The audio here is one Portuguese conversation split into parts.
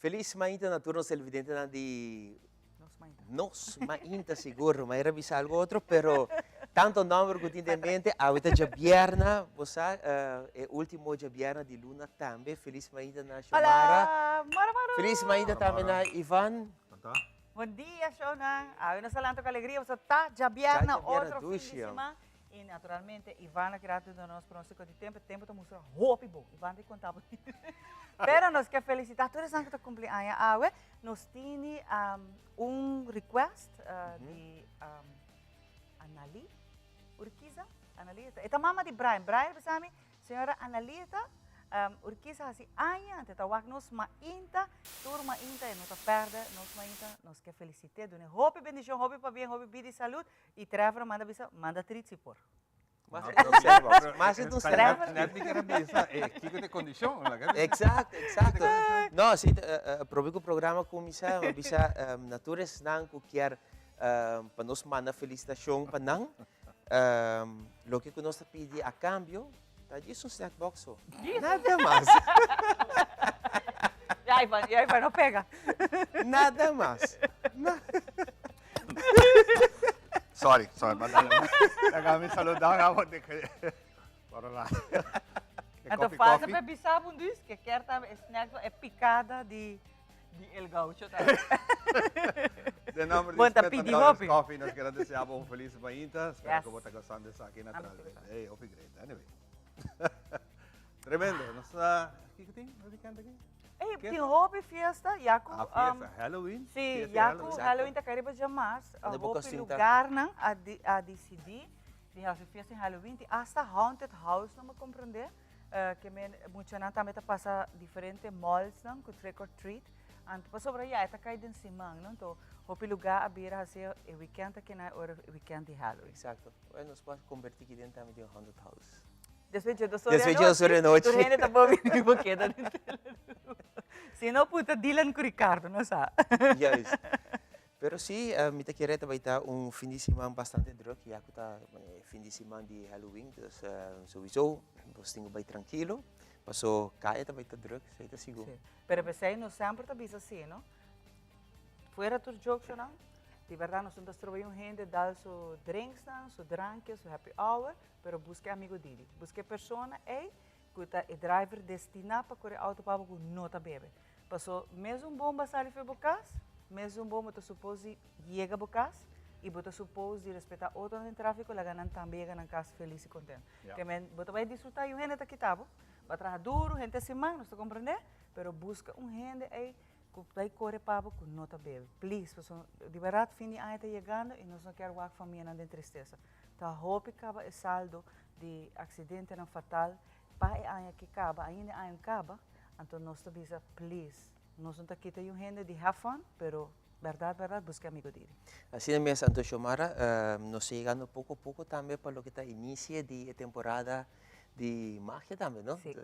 Feliz mainta na turno evidente na di Nos mainta. nos mainta seguro, mas era bisa algo outro, pero tanto numero que tem em mente, avete già bierna, você é último già bierna di luna também, feliz mainta na Xiomara. Hola, Mara. Feliz mainta também na Ivan. Bom dia, Shona. Una salanto con allegria, você tá já bierna, Já bierna outro fim de dushi, semana. E naturalmente, Ivana, grato do nosso pronóstico de tempo tá mostrando roupa bom. Ivana te contava. Pero nós quer felicitar todos os que estão cumprindo a água. Nós temos request de Anali Urquiza. Analita. Esta mama de Brian. Brian, sabe, senhora Analita. Urquiza assim, aia, te tawag nos mainta, turma inta, e não te perde, nos mainta, nos quer felicitar, dona roupa bendição, roupa para bem, roupa de saúde, e Trevor manda tritsi por. Mas então Net niet era bisa, kiko de condition, Exato. Não, se aproveito o programa com misa, bisa natures nang kukiar para nos manda felicitação para nang, lo que nós pedi a cambio. Isso é um snack box. Nada mais. E Ivan, não pega. Nada mais. Sorry, mas kami saludar ako de para lá. Então faz para bisar um dos que quer também snack é picada de El Gaucho também. De nome Bom, de tá pedindo hopi. coffee, nós queremos desejar um feliz mainta. Espero Yes. que você gostando dessa aqui na Amo trás. que Hey, hopi great. Anyway. Tremendo. Nossa, o que tem? O que canta aqui? Ei, tem roupa fiesta, Jaco. A fiesta Halloween. Sim, Fiesta Jaco, Halloween tá querendo jamais. Ano po Roupa kasi lugar não a decidir. De haver fiesta em Halloween, hasta haunted house não me compreender. Que muito não também tá passa diferentes malls não, com trick or treat. Antes sobre aí, tá caindo em cima, não? Então, roupa lugar a beira assim, o weekend aqui na hora o weekend de Halloween. Exato. Nós podemos convertir aqui dentro também de 100 house. Después de noite. Tu gente tá bom vindo porque da se não puta Dylan com Ricardo, não sabe? Yes. Pero sim, me te queria também estar fim de semana bastante druk. Já que tá fim de semana de Halloween, então sowieso, nós temos bem tranquilo. Passou kaya também tá druk, sei tá seguro. Pero pensei, não sempre tá bisa assim, não? Fuera tur jokes não? De verdade, nós estamos trabalhando gente, dá su drinks, su drank, su happy hour, pero busque amigo dele. Busque pessoa, que tá o driver destinado para correr auto para que não tá bebe. Passou mesmo bomba sali foi bocas, mesmo bomba tá supose chega bocas, e bota supose de respeitar outro no tráfico, la ganan também ganan casa feliz e contente. Que men, bota vai desfrutar e o gente tá quitado, vai trabalhar duro, gente semana, não está compreender? Pero busca gente aí que vai correr para que não tá bebe. Please, de verdade, fim de ano está chegando e nós não queremos a família de tristeza. Tá roupa acaba o saldo de acidente não fatal, para a ano que acaba, ainda ano acaba, então nós tá bisa, please, nós não tá quitando gente de have fun, pero verdade, busca amigo dele. Assim mesmo, Santo Xiomara, nós chegando pouco a pouco também para o que está início de temporada de magia também, não? Sim.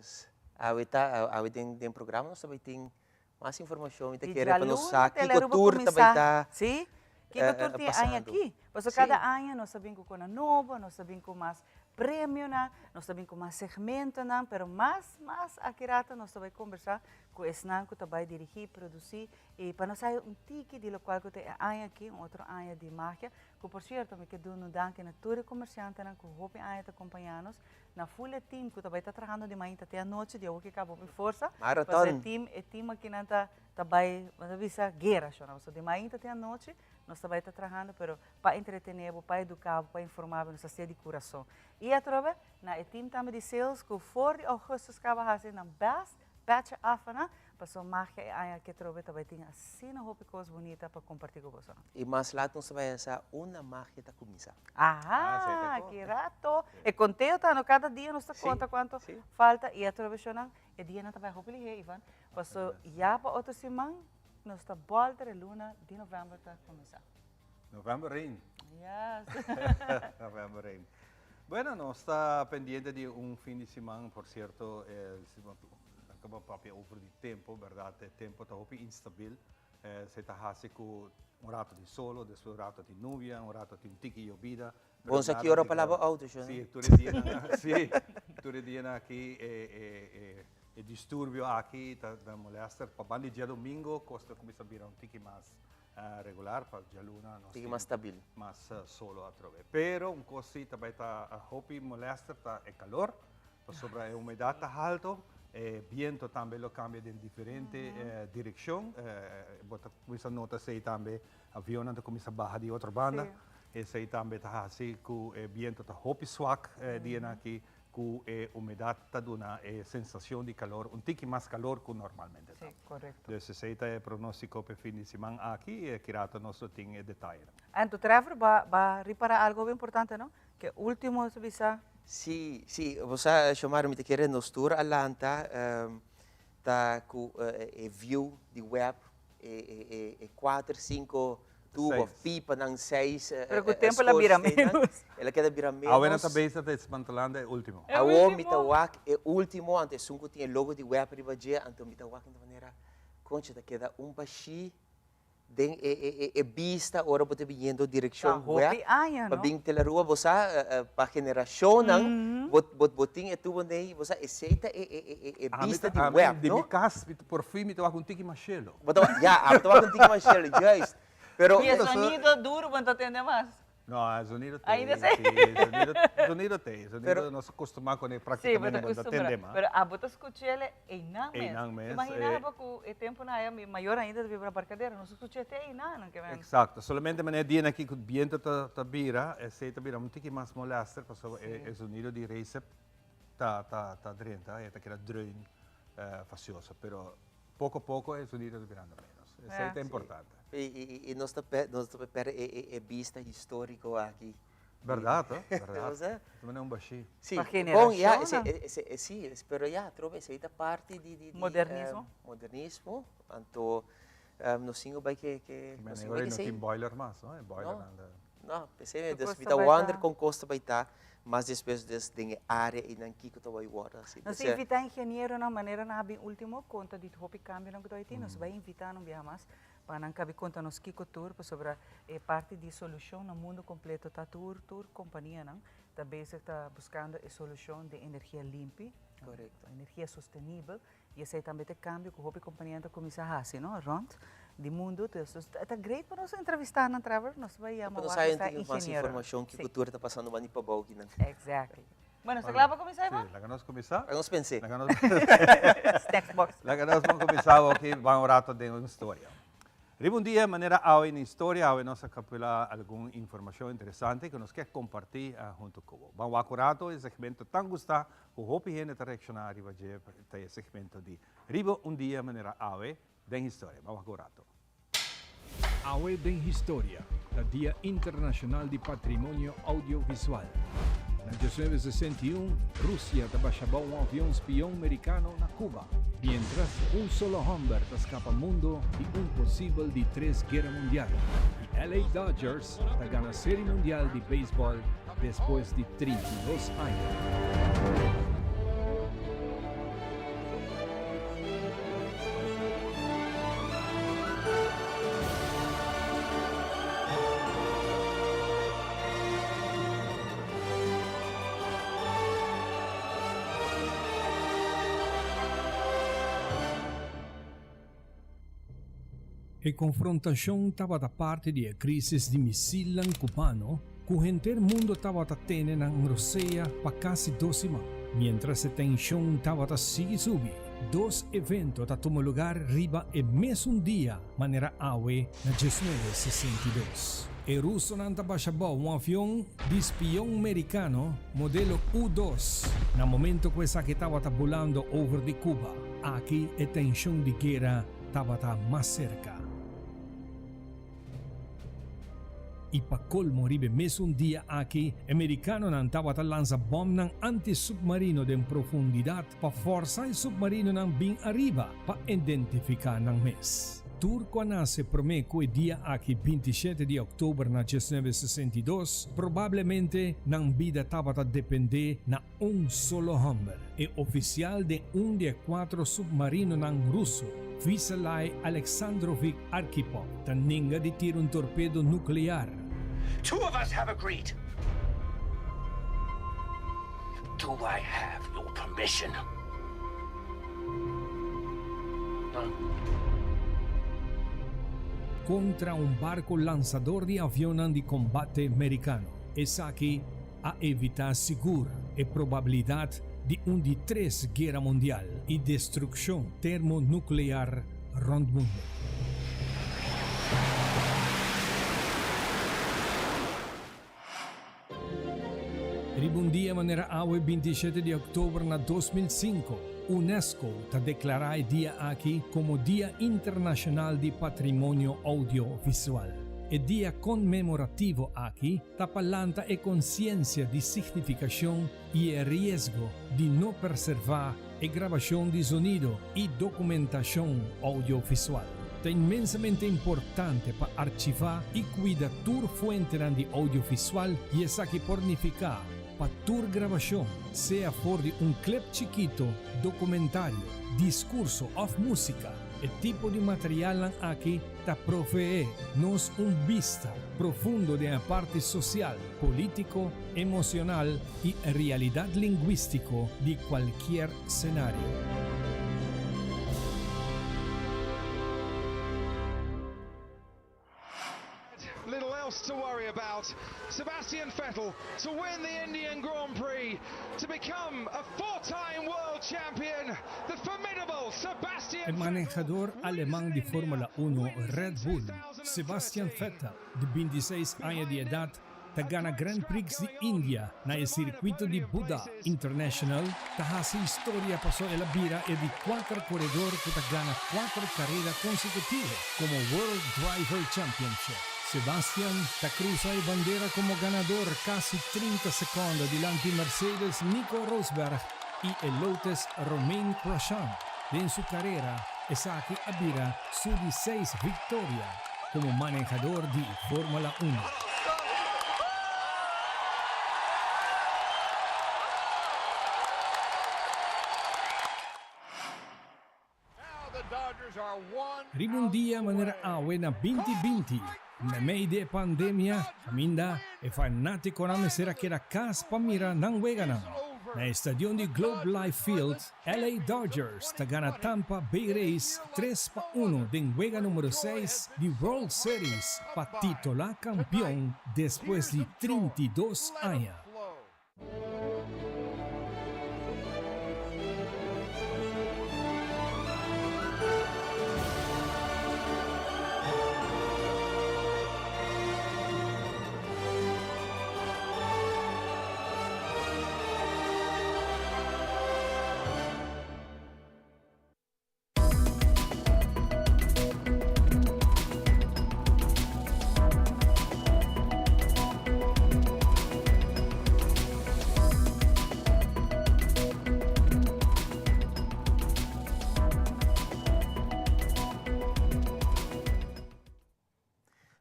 Então, tem programa, nós também tem mais informação, então E querer para nós aluno, aqui, teleruba o tour também está sim, que o tour tem ano aqui. Porque cada ano nós sabemos com a nova, nós sabemos com mais prêmio, nós sabemos com mais segmento, pero mais aqui nós também conversar com esse que também dirigir, produzir, e para nós sair tique de local que tem ano aqui, outro ano de marca, que por certo, me quero no danke na tour comerciante, que o hope ano te acompanhar-nos, na full team que também está trabalhando de manhã até a noite, de hoje que acabou de força, Marathon. o team aqui não está também, mas avisa guerra, de manhã até a noite, nós também está trabalhando, pero para entretener, para educar, para informar, nós estamos de coração. E a trova, na team também de sales, que for de agosto acaba fazendo na best batch afana, passou marca e que trova também tem assim uma roupa coisa bonita para compartilhar com você. E mais lá nós vai essa uma marca da comida. Que rato! E contei, tá, no cada dia nós conta quanto falta e a trova e dia não vai roupa ali, Ivan. Passou já para outra semana, nós está volta de luna de novembro para começar. November rain. Yes. November rain. Bueno, nós está pendiente de fim de semana, por certo, acaba proprio over di tempo, verdade? Il tempo è un po' instabile, si sta con un rato di solo, adesso un rato di nuvia, un rato di un tiki llovida. Buon sa che ora parlavo auto, cioè? Sì, tu ridiena qui disturbio aqui da molesta, para o dia domingo, costa começa a virar tiki mais regular, para dia luna, nós Fica mais stabil. mais solo a trove. Pero coisa também a hopi molesta é calor, sobre a umidade alto, viento também lo cambia de diferente direção, bota começa a nota se também avião anda começa a barra de outra banda, e se também tá assim com viento tá hopi swak dia aqui com umidade tá dando sensação de calor, tiki mais calor que normalmente. Sì, corretto. Então se é pronóstico para fim de semana aqui é kirato nosso tem detalhe. Anto Trevor va riparar algo bem importante, não? Que último se visa. Sì, você chamar me te querer nos tour Atlanta, tá com view de web, 4, 5 tubo, pipa, não 6. Pero com o tempo ela vira menos. Ela queda vira menos. A vena também está desmantelando é o último. A o mitawak é último, antes sunco tinha logo de web riba dia, anto mitawak de maneira concha da queda baixi, den vista ora bote vindo direção web. Para bem tela rua você para geração não, botinho é tubo nei, você aceita vista de web, de não? mi casa, por fim mitawak tiki machelo. Mitawak tiki machelo, just. Pero E o sonido duro quando atende mais. Não, sonido tem. Ainda sei. Sonido tem. Sonido nós acostumamos com ele praticamente quando atende mais. Pero a botas escutar ele é inang mes. Imaginava que o tempo na é maior ainda de vir para barcadeira, nós escutar até inang que vem. Exato. Solamente maneira dia aqui que o viento tá vira, se tá vira tiki mais molester, porque o sonido de reise tá dentro, tá que era drone facioso, pero pouco a pouco o sonido tá virando menos. Isso é importante. E nós estamos per vista histórico aqui. Verdade, verdade. Também é baixinho. Sim, Bom, sim, espero trove essa parte de modernismo. Modernismo, então nós sim vai que Mas agora não tem boiler mais, não é? Boiler não, pensei desvita wander com costa vai estar, mas depois tem área e não que tu vai embora assim. Nós invitar engenheiro na maneira na bem último conta de hopi cambio não que tu aí, nós vai invitar não via mais para não caber conta nos Kiko Tour sobre a parte de solução no mundo completo tá tour companhia não também se está buscando a solução de energia limpa, correto, energia sustentável e esse também tem cambio que a hopi companhia está começando a fazer, não, rond de mundo, é great para nós entrevistar na Trevor, nós vai amar mais informação que a cultura está passando bani para bau não. Exactly. Bueno, ¿se clava começar, Ivan? Lá que nós começar? Vamos pensar. Snack box. Lá que nós vamos começar aqui, vamos rato de uma história. Riba dia, maneira ao na história, ao nossa capela alguma informação interessante que nós quer compartilhar junto com você. Vamos acurato esse segmento tão gostado, o hopi gente está reaccionar riba dia, esse segmento de Riba dia, maneira ao da história. Vamos acurato. AOE den Historia, la Dia Internacional de Patrimonio Audiovisual. En 1961, Rusia trabajaba un avión espión americano en Cuba, mientras un solo hombre escapa al mundo y un posible de 3 guerras mundiales. Y LA Dodgers gana la Serie Mundial de Béisbol después de 32 años. A confrontação estava da parte da crise de missile cubano, que o inteiro mundo estava tendo na Rússia para quase 12 anos. Mientras a tensão estava a subir, 2 eventos tomaram lugar riba e mesmo dia, maneira AOE, na 1962. E russo não estava um avião de espião americano, modelo U-2, no momento que essa que estava volando over de Cuba. Aqui a tensão de guerra estava mais cerca. E para colmo ribe mesmo dia aqui, americano não estava a lançar bomba ng anti-submarino de profundidade para forçar o submarino ng bem arriba para identificar ng mes. Turco nasce prometo o dia aqui 27 de outubro na 1962, provavelmente ng vida estava a depender na solo homem, e oficial de de 4 submarino ng russo. Visalai Alexandrovich Arkhipov, taninga de tiro un torpedo nuclear. 2 of us have agreed. Do I have your permission? Contra un barco lanzador de avión de combate americano. Es aquí a evitar segura y probabilidad de un de tres guerra mundial y destrucción termonuclear rond mundo. Ribundia manera awe 27 de octubre na 2005, UNESCO ta declara el día aquí como Día Internacional de Patrimonio Audiovisual. El día conmemorativo aquí ta palanta e conciencia de significación y el riesgo de no preservar e grabación de sonido y documentación audiovisual. Es inmensamente importante para archivar y cuidar tu fuente de audiovisual y es aquí pornificar para tu grabación, sea por de un clip chiquito, documentario, discurso o música. El tipo de material aquí te provee nos un vista profundo de la parte social, político, emocional y realidad lingüístico de cualquier escenario. Little else to worry about. Sebastian Vettel to win the Indian Grand Prix, to become a four-time world champion. The formidable Sebastian El manejador alemán de Fórmula 1 Red Bull, Sebastian Vettel, de 26 años de edad, te gana Grand Prix de India en el circuito de Buda International. Te hace historia pasó en la vida y de cuatro corredores que te gana 4 carreras consecutivas como World Driver Championship. Sebastian te cruza y bandera como ganador casi 30 segundos delante de Mercedes Nico Rosberg y el Lotus Romain Grosjean. En su carrera, Esaki abira su 16 victoria como manejador de Fórmula 1. Ribundia manera awe na 2020. Na meio de pandemia, aminda e fanático na mesera que era cas pamira nang weganam. Na estadio de Globe Life Field, LA Dodgers ta gana Tampa Bay Rays 3-1 den juega número 6 de World Series pa titular campeón después de 32 años.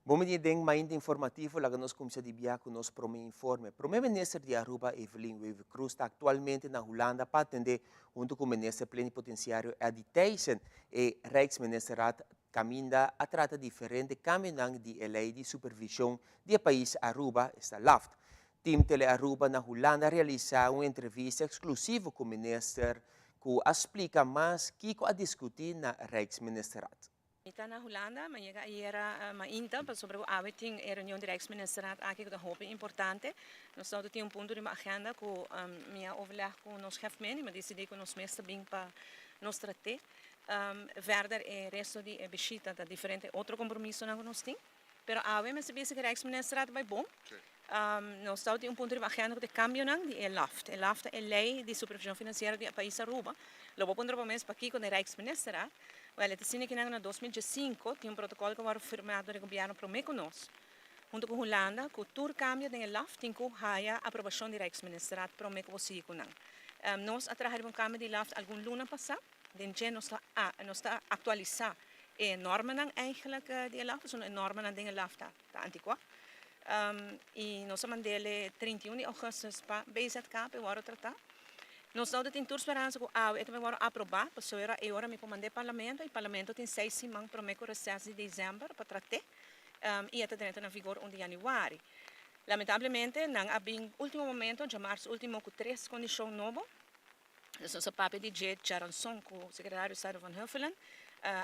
Bom dia, deng mais informativo lá nós começamos a dividir com nós para informe. O ministro de Aruba, Evelyn Wave Cruz, está atualmente na Holanda para atender junto com o ministro plenipotenciário Adi Thijssen e Rijksministeriat caminha a tratar diferente caminhão de lei de supervisão do país Aruba, está LAFT. Team Tele Aruba na Holanda realiza uma entrevista exclusiva com o ministro que explica mais o que a discutir na Rijksministeriat. Ita na Holanda, maar llega ayer mainta sobre o aweting e reunião de Rijksministeriat aqui que da hope importante. Nós estamos tem ponto de uma agenda que minha overleg com nos chefmen, mas decidi que nos mestre bem para nos tratar. Verder e resto de visita da diferente outro compromisso na nós tem. Pero awe mas se que Rijksministeriat vai bom. Nós estamos tem ponto de uma agenda que cambio nang de LAFT. LAFT é lei de supervisão financeira do país Aruba. Lo vou pôr para mês para aqui com o Rijksministeriat. Well, het is que em 2005 tinha protocolo que foi firmado pelo governo para conosco. Junto com a Holanda, com o cambio de LAFT, tem que haver a aprovação do Rijksministeriat para o possível. Nós atrás cambio de LAFT algum luna passado, nós está atualizar a norma eigenlijk de LAFT, so 'n norma de LAFT tá antiqua. E nós mandele 31 de agosto para BZK para tratar. Nós estamos em tour esperança que vai aprovar, porque agora me comandei parlamento, e o parlamento tem 6 semanas para o recesso de dezembro para tratar, e até dentro na vigor 1 de januário. Lamentavelmente, não no último momento, de março último, com 3 condições novas. Nós papel de Jet Jaronson, com o secretário de Estado van Huffelen,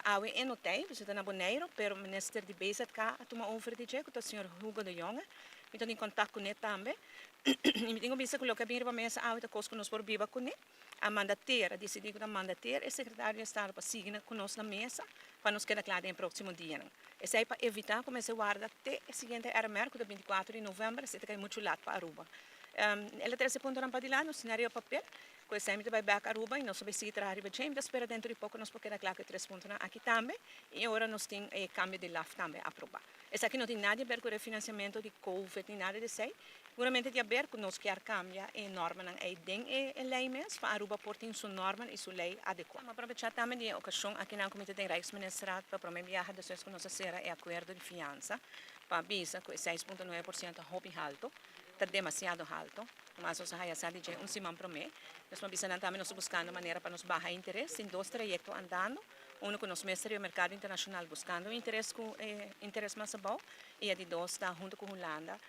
awe en hotel, we zitten naar Bonaire, pero minister de BZK toma over de check, o senhor Hugo de Jonge, we estão em contato com ele também. E me tenho visto que o que vir para mesa awe, que nos por viva com ele, a mandateira, decidiu que a mandateira, e secretário de Estado para seguir conosco na mesa, para nos quedar claro no próximo dia. Esse é para evitar começar a guardar até o seguinte RMR, que é 24 de novembro, se tem muito lado para Aruba. Ela tem esse ponto para lá, no cenário papel, que sempre vai back Aruba e nós vamos seguir para Aruba Chamber, espera dentro de pouco nós podemos claro que 3 pontos aqui também, e agora nós temos câmbio de LAF também aprovar. Esse aqui não tem nada a ver com o refinanciamento de Covid, nem nada de sei. Seguramente tem a ver com nós que cambia a norma não é den a lei mesmo, para Aruba portem sua norma e sua lei adequada. Mas aproveitar também a ocasião aqui na Comitê de Rijksministeraat para promover viajar de suas conosas é acordo de fiança, para visa com 6,9% hobby alto. Está demasiado alto, mas nós já dizemos um simão para mim. Nós também nós buscando maneira para nos baixar interesse em 2 trajectos andando, um com nosso mestre do mercado internacional buscando interesse mais bom e a de 2 está junto com a Holanda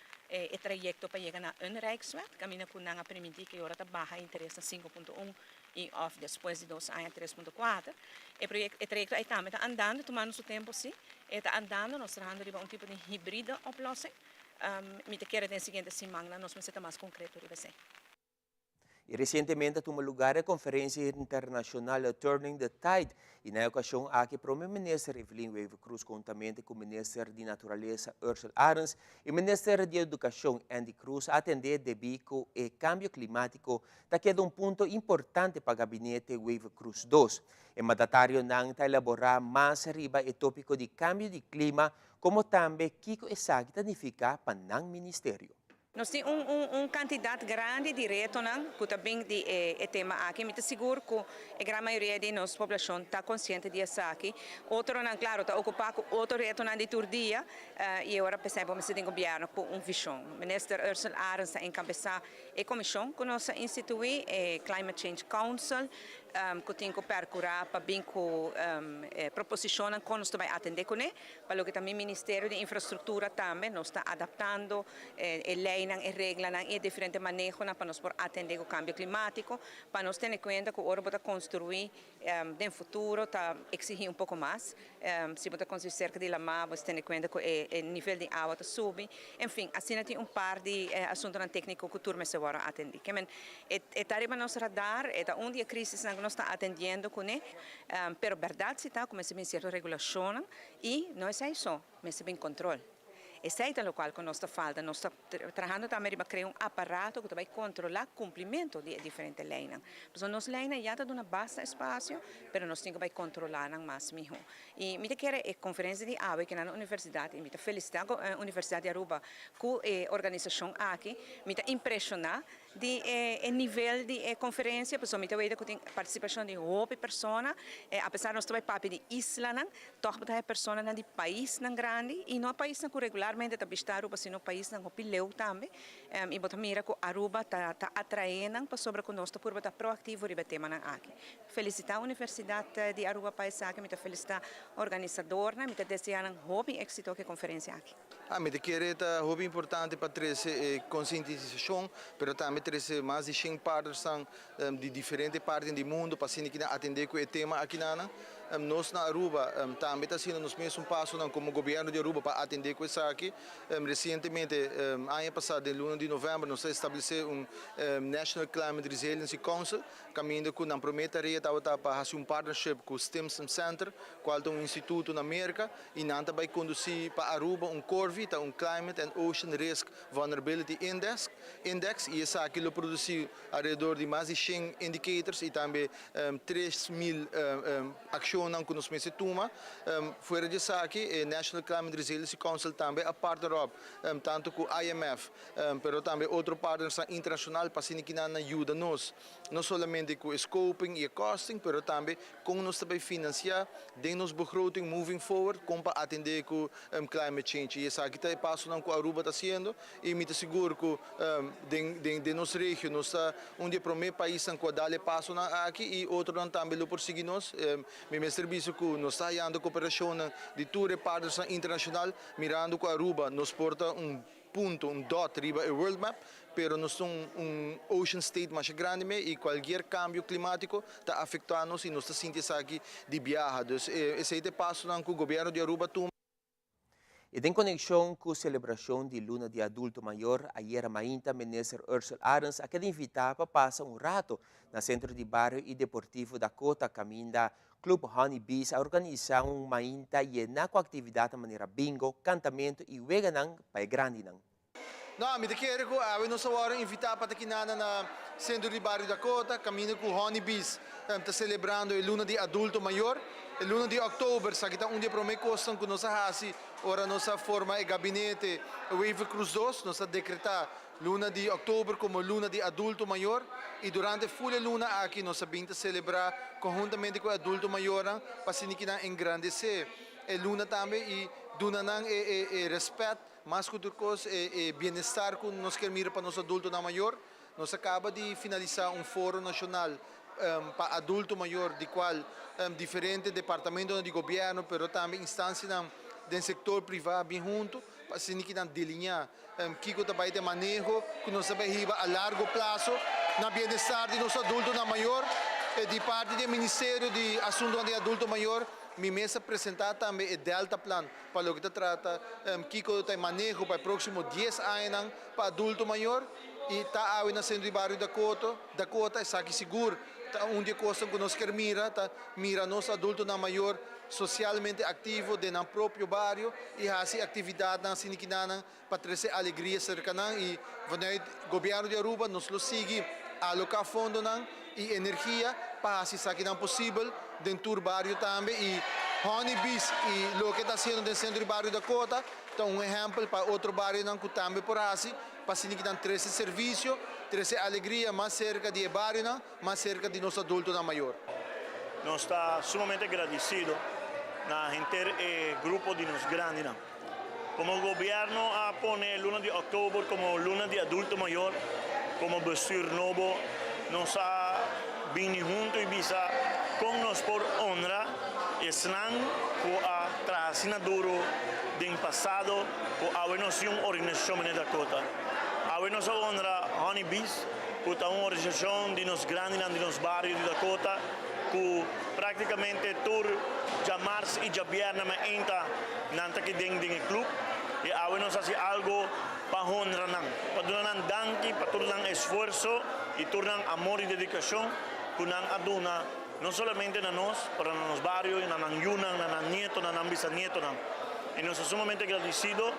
o trajecto para chegar na Rijksweg, caminha com não permitir que agora está baixa interesse 5,1 e off depois de 2 anos 3,4. O trajecto aí também está andando, tomando seu tempo sim, está andando, nós estamos trazendo tipo de híbrida oplossing. Me te quero na seguinte semana, nós vamos ser mais concreto de você. E recentemente tomou lugar a Conferência Internacional Turning the Tide e na ocasião aqui o Primeiro-Ministro Evelyn Wever Cruz juntamente com o Ministro de Natureza Ursula Arens e o Ministro de Educação Andy Cruz atender devido ao cambio climático que é ponto importante para o gabinete Wever Cruz II. O mandatário não está elaborar mais arriba o tópico de cambio de clima como também Kiko Esagi significa para o Ministério. Nós temos candidato grande de reto, que também é tema aqui. Me seguro que a grande maioria da nossa população está consciente disso aqui. Outro, claro, está ocupado com outro reto de turdia. E agora, por exemplo, nós temos governo com visão. O ministro Ursula Arens está encabeçando a comissão que nós instituímos, o Climate Change Council, que tem que percorrer para bem com proposição que nós vai atender com ele. Para que também o Ministério de Infraestrutura também nós está adaptando a lei e regras e diferentes manejos para nós atender o cambio climático, para nós ter em conta que o Ouro está construir no futuro, está exigir pouco mais. Se você construir cerca de Lamar, você tem em conta que o nível de água está subindo. Enfim, assim tem par de assuntos técnicos que o turma se vai atender. É tarefa nosso radar, é onde a crise que nós estamos atendendo com ele, pero verdade se está, como se vê certa regulação e não é isso, mas se vê controle. Esse é o qual que nós está falta, nós estamos trabalhando também para criar aparato que vai controlar o cumprimento de diferentes leis. Porque nossas leis já estão dando bastante espaço, mas nós temos que controlar mais mesmo. E me quero a conferência de AWE que na universidade, me felicitar a Universidade de Aruba com a organização aqui, me impressionar de nível de conferência, porque me vejo que tem participação de outra pessoa, apesar de nós também papo de isla, toch é pessoa de país grande e não é país que regularmente está vistado, mas no país não opileu também. E bota mira que Aruba está atraindo para sobre conosco por estar proativo sobre o tema aqui. Felicitar a Universidade de Aruba para isso aqui, me felicitar a organizadora, me desejar um hobby êxito que conferência aqui. Me quero é hobby importante para trazer conscientização, mas também trazer mais de 100 partners de diferentes partes do mundo para atender com o tema aqui na nós na Aruba também está sendo nos mesmos passos como governo de Aruba para atender com isso aqui. Recentemente, ano passado, em 1 de novembro, nós estabelecemos National Climate Resiliency Council, caminhando com a prometaria para fazer partnership com o Stimson Center, qual é instituto na América, e nós vai conduzir para Aruba CORVI, Climate and Ocean Risk Vulnerability Index, e isso aqui produziu ao redor de mais de 100 indicators e também 3.000 ações que nós meses toma. Fora disso aqui, o National Climate Resiliency Council também a partner tanto com o IMF, mas também outro partner internacional para que não ajuda nós, não somente com o scoping e o costing, mas também como nós também financiar de nos begroting moving forward, como para atender com climate change. E isso aqui é passo que a Aruba está fazendo e me seguro que de nossa região, nós está onde é o primeiro país que dá passo aqui e outro também lo perseguir nós. Serviço que nós está fazendo cooperação de todos os partners internacionais, mirando com a Aruba, nos porta punto, un dot riba el world map, pero nós somos ocean state mais grande e qualquer cambio climático está afetando-nos e nós estamos sentindo aqui de viajar. Então, esse é o passo que o governo de Aruba toma. E em conexão com a celebração de Luna de Adulto Maior, ayer mainta ministro Ursula Arens a quer invitar para passar rato no Centro de Barrio e Deportivo da Cota, caminho da Club Honey Bees, a organizar mainta e na atividade de maneira bingo, cantamento e weganang para grande nang. Não, me quero que nós agora invitar para aqui na Centro de Barrio da Cota, caminho com Honey Bees, está celebrando a Luna de Adulto Maior. A Luna de Outubro, sa kita dia promete costa que nós hasi, ora nossa forma e gabinete Wave Cruz 2, nós decretar Luna de Outubro como Luna de Adulto Maior e durante a full luna aqui nós sabemos celebrar conjuntamente com o adulto maior para se engrandecer a luna também e donar respeito, mais que outra coisa e bem-estar que nós queremos para nosso adulto maior. Nós acaba de finalizar fórum nacional para adulto maior, de qual diferentes departamentos de governo, mas também instâncias do setor privado bem junto, para se delinear que trabalho de manejo que nós sabemos a largo prazo na bem-estar de nosso adulto maior e de parte do Ministério de Assuntos de Adulto Maior. Me mesa apresentar também o Delta Plan para o que trata que tem manejo para o próximo 10 anos para adulto maior e está no Centro de Barrio da Cota está aqui seguro. Onde coisa que nós queremos mira nosso adulto maior socialmente ativo dentro do próprio bairro e fazer atividade na Siniquinana para trazer alegria cercana e o governo de Aruba nos lo sigue alocar fundo e energia para fazer isso que não possível dentro do bairro também e Honey Bees e o que está sendo no Centro de Barrio da Cota então exemplo para outro bairro que também por assim para se que trazer serviço, trazer alegria mais cerca de bairro, mais cerca de nosso adulto maior. Nós estamos sumamente agradecidos na gente grupo de nos grandes. Como o governo a pone Luna de Outubro como Luna de Adulto Maior, como bestuur novo, nós a vindo junto e visa com nós por honra e senang com a trasina duro do passado com a nossa organização na Dakota. A nossa honra Honey Bees, que é uma organização de nos grandes de nos bairros de Dakota, que praticamente tur jamars e jabierna ma enta nanta que ding club e a nós assim algo para honrar para donar danki para tornar esforço e tornar amor e dedicação que não aduna não somente na nós, para nos bairros, na yuna, na nieto, na bisnieto, e nós somos sumamente agradecidos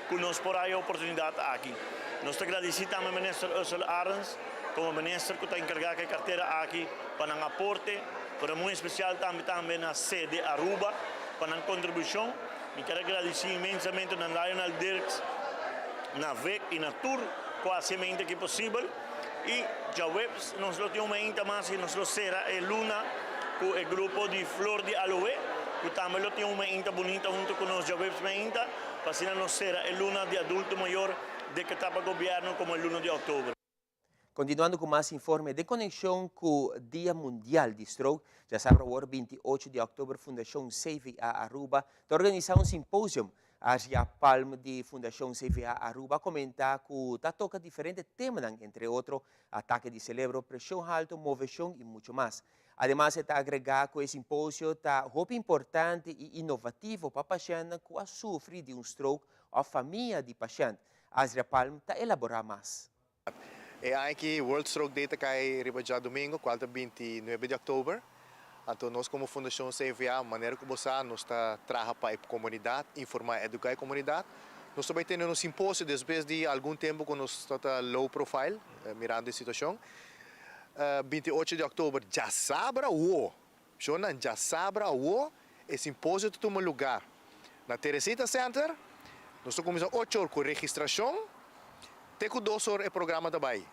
que nos por aí a oportunidade aqui. Nós estamos agradecidos também ao ministro Ursula Arens, como ministro que está encarregado da carteira aqui para o aporte, para muito especial também na sede Aruba, para a contribuição. E quero agradecer imensamente a Lionel Dirks, na VEC e na TUR, quase que possível. E já webs, nós temos uma mais e nós será a Luna, com o grupo de Flor de Aloe, que também temos uma bonita junto com nós já webs para ser nós será a Luna de Adulto Maior de que está para o governo como a Luna de Outubro. Continuando com mais informe de conexão com o Dia Mundial de Stroke, já sabe, o 28 de outubro, a Fundação CVA Aruba está organizando simpósio. A Asia Palm de Fundação CVA Aruba comenta que está toca diferentes temas, entre outros, ataque de cerebro, pressão alta, moveção e muito mais. Además, está agregado que o simpósio está muito importante e inovativo para pacientes que sofrem de stroke ou família de paciente. A Asia Palm está elaborar mais. E aqui World Stroke Day está já domingo, 29 de outubro. Então, nós como Fundação CVA, a maneira como nós está trabalhando para a comunidade, informar e educar a comunidade. Nós também temos um simpósio depois de algum tempo que nós estamos low profile, mirando a situação. 28 de outubro, já sabra o já sabra o simpósio que toma lugar na Teresita Center. Nós começamos 8 horas com registração, até com 2 horas é programa também.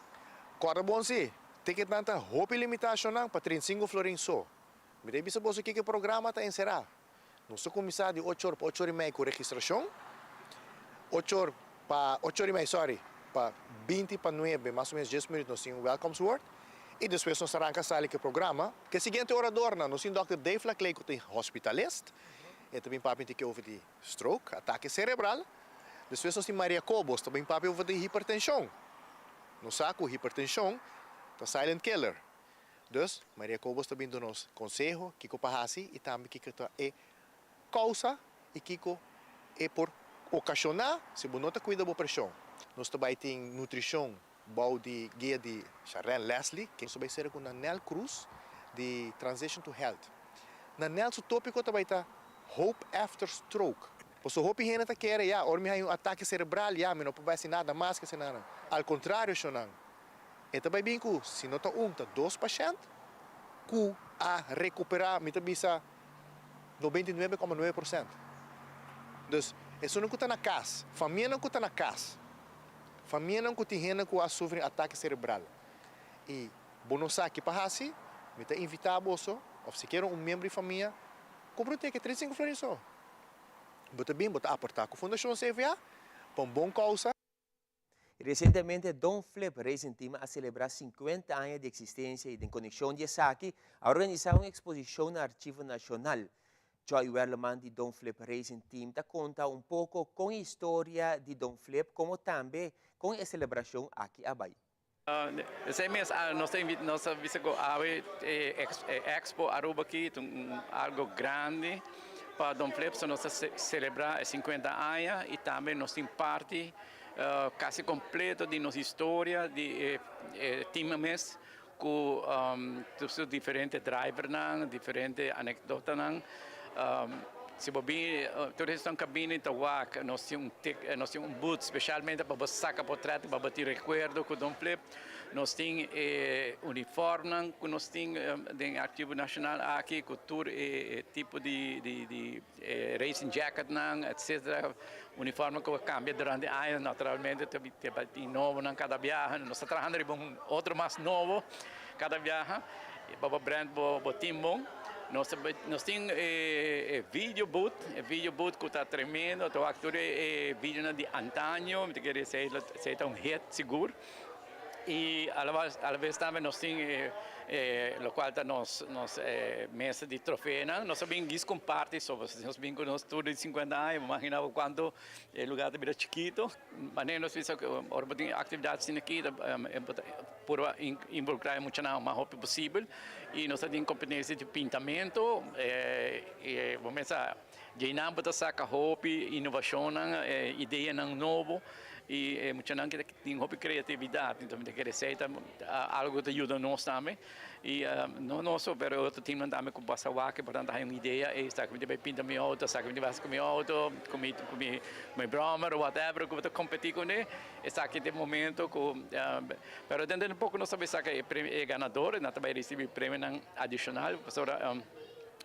Corre bom sim, tem que tanta roupa limitação para 35 florins só. Me deve saber o que o programa está encerrado. Nós começamos de 8 horas para 8 horas e meia com registração, 8 horas para 8 horas e meia, para 20 para 9, mais ou menos 10 minutos, nós temos um welcome word. E depois nós arrancamos o programa, que é o seguinte orador, nós temos o Dr. Dave Laclay, que é hospitalista, e também para que houve de stroke, ataque cerebral. Depois nós temos Maria Cobos, também papi over de hipertensão. No saco, hipertensão, tá silent killer. Dus, Maria Cobos também dá nos conselho, kiko pahasi, e também kiko é causa, e kiko é por ocasionar, se você não cuida da pressão. Nós também temos nutrição, bom de guia de Sharon Leslie, que também será com a Nel Cruz, de Transition to Health. Na Nel, o tópico também está Hope After Stroke. Pois o hope ainda está querendo, já, ou me um ataque cerebral, já, mas não pode ser nada mais que nada. Ao contrário, senão, é também bem que se não está tá dois pacientes, que a recuperar, me bisa 99,9%. Então, isso não está na casa, família não está na casa. Família não tem gente que sofre ataque cerebral. E, bom, sabe que para assim, me está invitar a você, ou se quer membro de família, compre que 35 florins só. Você também pode aportar com a Fundação CVA para uma boa causa. Recentemente, Don Flip Racing Team a celebrar 50 anos de existência e de conexão de Saki a organizar uma exposição no Arquivo Nacional. Joy Werleman de Don Flip Racing Team te conta um pouco com a história de Don Flip, como também com a celebração aqui a Bahia. Esse mês nós visitamos a Expo Aruba aqui, algo grande para Don Flip, nós celebrar 50 anos e também nós temos parte quase completa de nossa história de time mês com diferentes drivers, diferentes anedotas. Se você todos estão cabine tawak, nós temos um boot especialmente para você sacar portrait, para bater recuerdo com Don Flip. Nós temos uniforme, que nós temos no Arquivo Nacional aqui, com todo tipo de racing jacket, etc. Uniforme que cambia durante anos, naturalmente, tem novo em cada viagem. Nós estamos trabalhando com outro mais novo cada viagem, para o brand, para o team bom. Nós temos vídeo boot que está tremendo, o actor vídeo de antaño, que quer dizer um hit seguro. E à vez também nós temos o qual está nos mesa de troféu. Nós também com parte sobre nós bem com nós tudo de 50 anos, imaginava quando o lugar era chiquito, mas nós fizemos atividades aqui por involucrar muito mais rápido possível. E nós temos competência de pintamento, vamos a ganhar para sacar hobby, inovação, ideia novo. E muita gente que tem hobby criatividade, então que receita algo que ajuda nós também. E não só para outro time também com passa que portanto tem uma ideia e está que vai pintar meu auto, sabe que vai com meu auto, com meu brommer ou whatever, que vai competir com ele. Está aqui de momento com pero dentro de pouco nós sabemos que é ganador, nós também recebe prêmio adicional, professor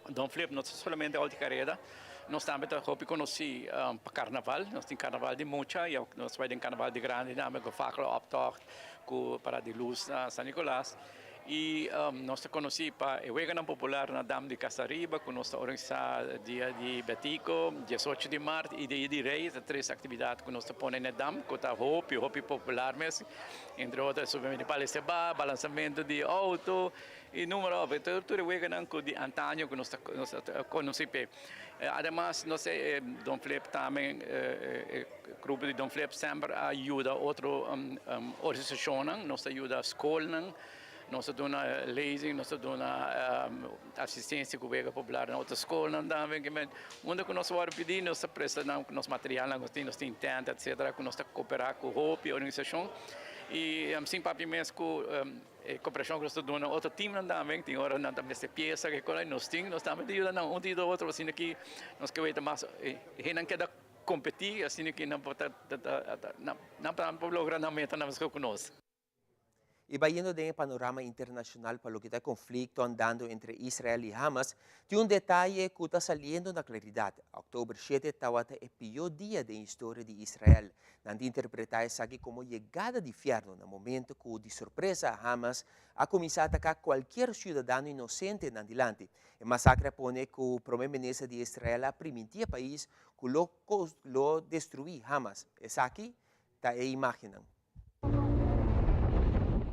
Don Flip, não somente a carreira. Nós também conheci para carnaval, nós temos carnaval de Mucha, e nós vamos ter carnaval de Grande, com facla optocht, para de luz São Nicolás. E nós conheci para o evento popular na Dama de Casariba, que nós organizamos dia de Betico, 18 de março, e dia de Reis, 3 atividades que nós pomos na Dama, que está Hopi popular mesmo, entre outras, subimento de palestra, balançamento de auto, e número de todo o evento de antaño que nós conhecemos. Además, nós Don Flip também, o grupo de Don Flip sempre ajuda outra organização, nós ajuda a escola, nós damos leasing, nós damos assistência com o governo popular na outra escola também, onde nós vamos pedir, nós prestamos nosso material, nós temos tenda, etc., que nós cooperar com a HOPE, a organização, e sim, papi mesmo com cooperação que nós damos outro time também, tem hora também essa peça que nós também ajudamos um dia outro, assim que nós queremos mais, não quer competir, assim que não pode lograr na meta conosco. E vayendo de panorama internacional para lo que está conflicto andando entre Israel y Hamas, tiene un detalle que está saliendo na claridad. Octubre 7 estaba el peor día de historia de Israel. Nandi interpretar essa aqui como llegada de inferno, no momento que, de sorpresa, Hamas ha começado a atacar qualquer cidadano inocente na delante. El masacre pone que o primeiro-ministro de Israel a permitir al país que lo destruir Hamas. Essa aqui está a imaginan.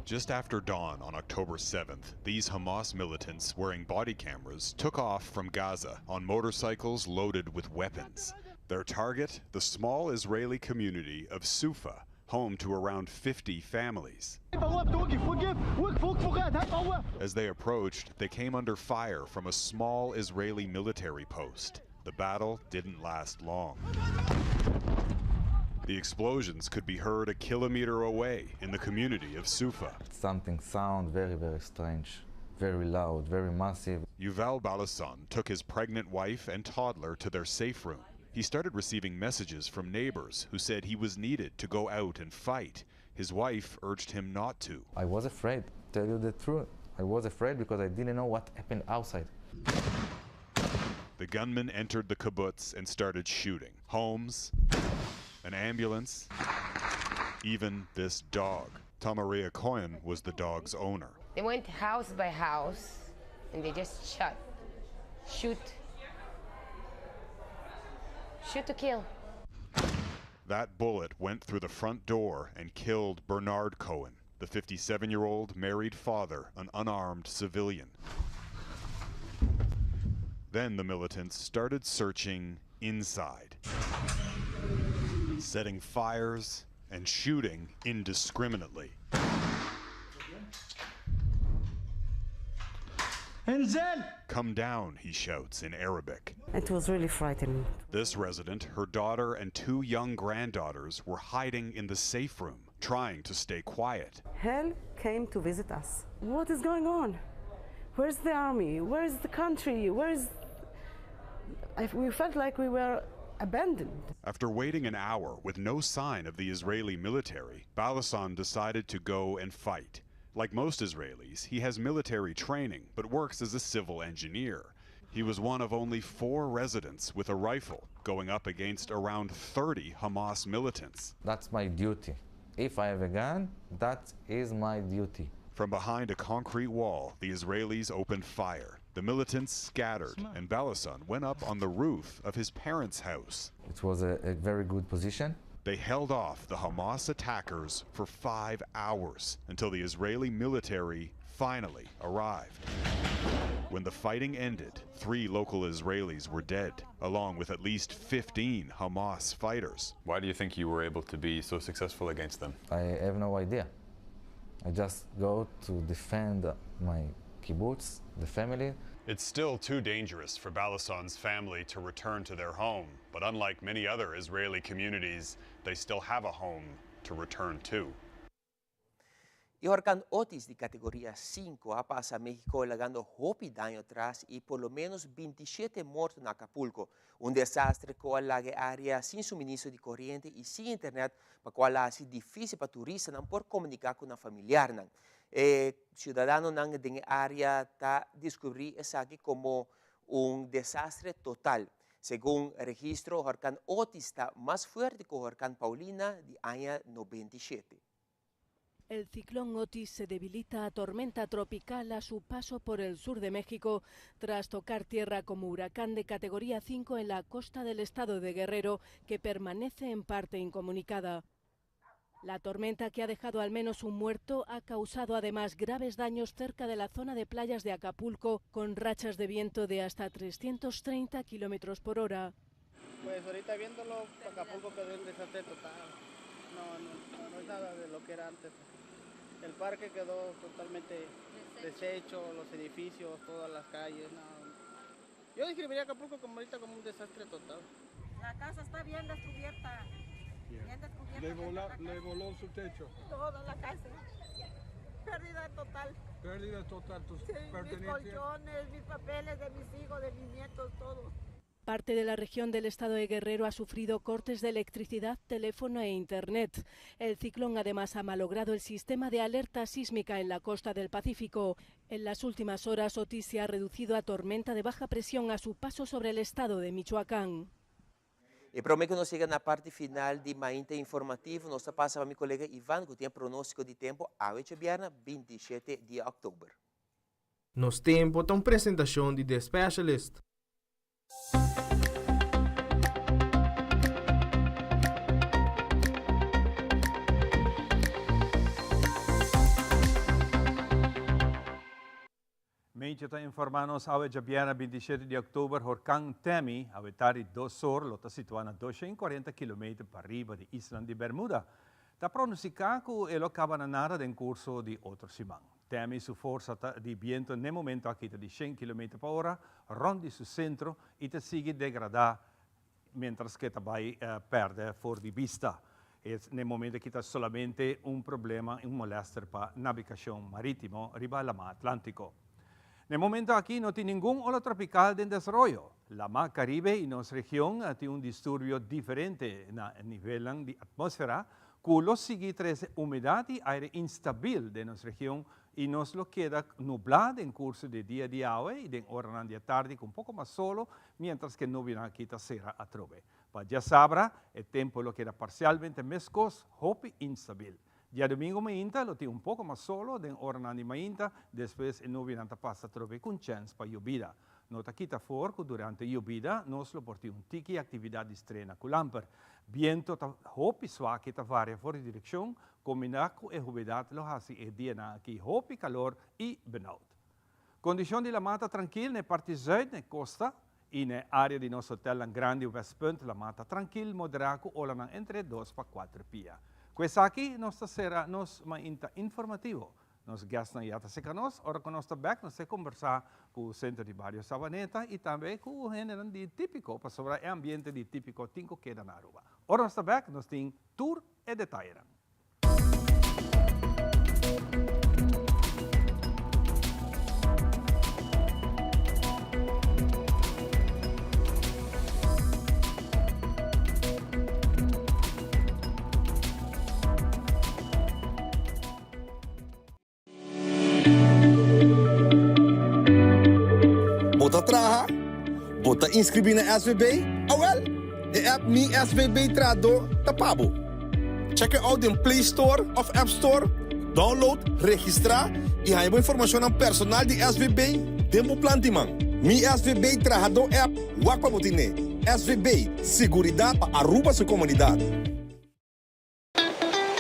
Just after dawn on October 7th, these Hamas militants wearing body cameras took off from Gaza on motorcycles loaded with weapons. Their target, the small Israeli community of Sufa, home to around 50 families. As they approached, they came under fire from a small Israeli military post. The battle didn't last long. The explosions could be heard a kilometer away in the community of Sufa. Something sound very, very strange, very loud, very massive. Yuval Balasan took his pregnant wife and toddler to their safe room. He started receiving messages from neighbors who said he was needed to go out and fight. His wife urged him not to. I was afraid, tell you the truth. I was afraid because I didn't know what happened outside. The gunmen entered the kibbutz and started shooting. Homes, an ambulance, even this dog. Tamaria Cohen was the dog's owner. They went house by house and they just shoot to kill. That bullet went through the front door and killed Bernard Cohen, the 57-year-old married father, an unarmed civilian. Then the militants started searching inside, setting fires and shooting indiscriminately. Come down, he shouts in Arabic. It was really frightening. This resident, her daughter, and 2 young granddaughters were hiding in the safe room, trying to stay quiet. Hell came to visit us. What is going on? Where's the army? Where's the country? We felt like we were abandoned. After waiting an hour with no sign of the Israeli military, Balasan decided to go and fight. Like most Israelis, he has military training, but works as a civil engineer. He was one of only 4 residents with a rifle, going up against around 30 Hamas militants. That's my duty. If I have a gun, that is my duty. From behind a concrete wall, the Israelis opened fire. The militants scattered, and Balasan went up on the roof of his parents' house. It was a very good position. They held off the Hamas attackers for 5 hours until the Israeli military finally arrived. When the fighting ended, 3 local Israelis were dead, along with at least 15 Hamas fighters. Why do you think you were able to be so successful against them? I have no idea. I just go to defend my kibbutz, the family. It's still too dangerous for Balasan's family to return to their home, but unlike many other Israeli communities, they still have a home to return to. Y Huracán Otis de categoría 5 ha pasado a México llegando hopi daño atrás y por lo menos 27 muertos en Acapulco. Un desastre que la área sin suministro de corriente y sin internet, para cual hace difícil para turistas por comunicar con una familiar. Ciudadanos de área ta descubrí eso aquí como un desastre total. Según el registro, Huracán Otis está más fuerte que Huracán Paulina de año 97. El ciclón Otis se debilita a tormenta tropical a su paso por el sur de México, tras tocar tierra como huracán de categoría 5 en la costa del estado de Guerrero, que permanece en parte incomunicada. La tormenta, que ha dejado al menos un muerto, ha causado además graves daños cerca de la zona de playas de Acapulco, con rachas de viento de hasta 330 kilómetros por hora. Pues ahorita viéndolo, Acapulco quedó en desastre total. No es nada de lo que era antes. El parque quedó totalmente deshecho, los edificios, todas las calles. No. Yo describiría Acapulco como ahorita como un desastre total. La casa está bien descubierta. Bien descubierta. Le voló su techo. Toda la casa. Pérdida total. Pérdida total. Tus mis colchones, mis papeles de mis hijos, de mis nietos, todo. Parte de la región del estado de Guerrero ha sufrido cortes de electricidad, teléfono e internet. El ciclón además ha malogrado el sistema de alerta sísmica en la costa del Pacífico. En las últimas horas, Otis se ha reducido a tormenta de baja presión a su paso sobre el estado de Michoacán. E prometo que nós chegamos na parte final de Mainta Informativo. Nós passamos para meu colega Ivan, que tem pronóstico de tempo a viernes 27 de outubro. Nos tempo tem apresentação de The Specialist. Medyo ta informanos awe Jabiana 27 de Oktober Horkang Temi, awe tari 2 horas, lota situada a 240 km para riba de Isla de Bermuda. Ta pronostica que elo cabananara den curso de outro simang. Temi su forza di viento nel momento aqui de 100 km per ora, rondi su centro e te sigue degradar mientras que vai perde fuori di vista. E nel momento che c'è solamente un problema, un molester para navigazione marittimo riba al mar Atlántico. Nel momento aquí no tiene ningún ola tropical de desarrollo. La mar Caribe y nuestra región tiene un disturbio diferente en el nivel de atmósfera, que los sigue tres humedad y aire instabil de nuestra región y nos lo queda nublado en curso de día de hoy y de hora de tarde un poco más solo, mientras que no viene aquí sera a trove. Para ya sabrá, el tiempo lo queda parcialmente mescos, hopi instabil. Ya domingo mainta lo tiene un poco más solo, de hora de mainta, después el nubinanta pasa trove con chance para lluvia. Nota quita for que durante lluvia nos lo porti un tiki actividad estrena culamper. Viento hopi suave que varia fuori dirección, combinado con la humedad lo hace el día aquí hopi calor y benauwd. Condición de la mata tranquila en parte zuid, en costa, y en el área de nuestro hotel en Grande Westpunt, la mata tranquila, moderado, o la entre 2 para 4 pia. Questo aqui será nos informativo. Nos gastos já se conosco, ora com nosso back, nós conversar com o centro de Barrio Sabaneta e também com o gênero de típico, para sobre o ambiente de típico tinko que da na Aruba. Ora nosso back, nós temos tour e detalhe. Bota traha, bota inscrever na SVB, well, de app Mi SVB Trado tapabo. Check out in Play Store of App Store, download, registrar e há informação aan personal de SVB, tempo plantiman. Mi SVB Trado app, wakpa botine. SVB, seguridade para Aruba sua comunidade.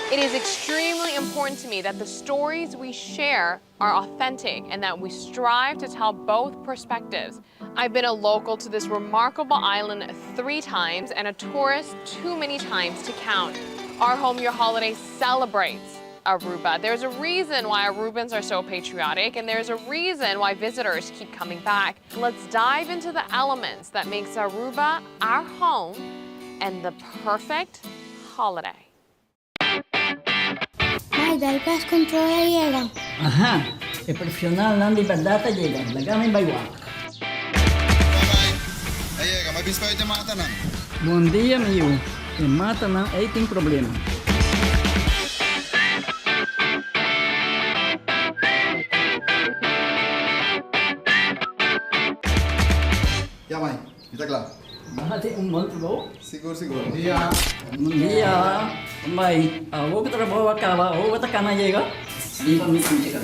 It is extremely important to me that the stories we share are authentic and that we strive to tell both perspectives. I've been a local to this remarkable island 3 times and a tourist too many times to count. Our Home Your Holiday celebrates Aruba. There's a reason why Arubans are so patriotic, and there's a reason why visitors keep coming back. Let's dive into the elements that makes Aruba our home and the perfect holiday. May, dahil pest control ay yelang. Aha, e profesional ng liberdata yelang. Lagamay baywak. Ayega, mabis pa ito mata na. Bom dia, meu. E mata não aí tem problema. Ya, mãe, está claro. Mahati bom trabalho. Seguro, seguro. Bom dia. Bom dia. May, ako kita trabaho akala, ako kita kana yega. Di pa mismo chika.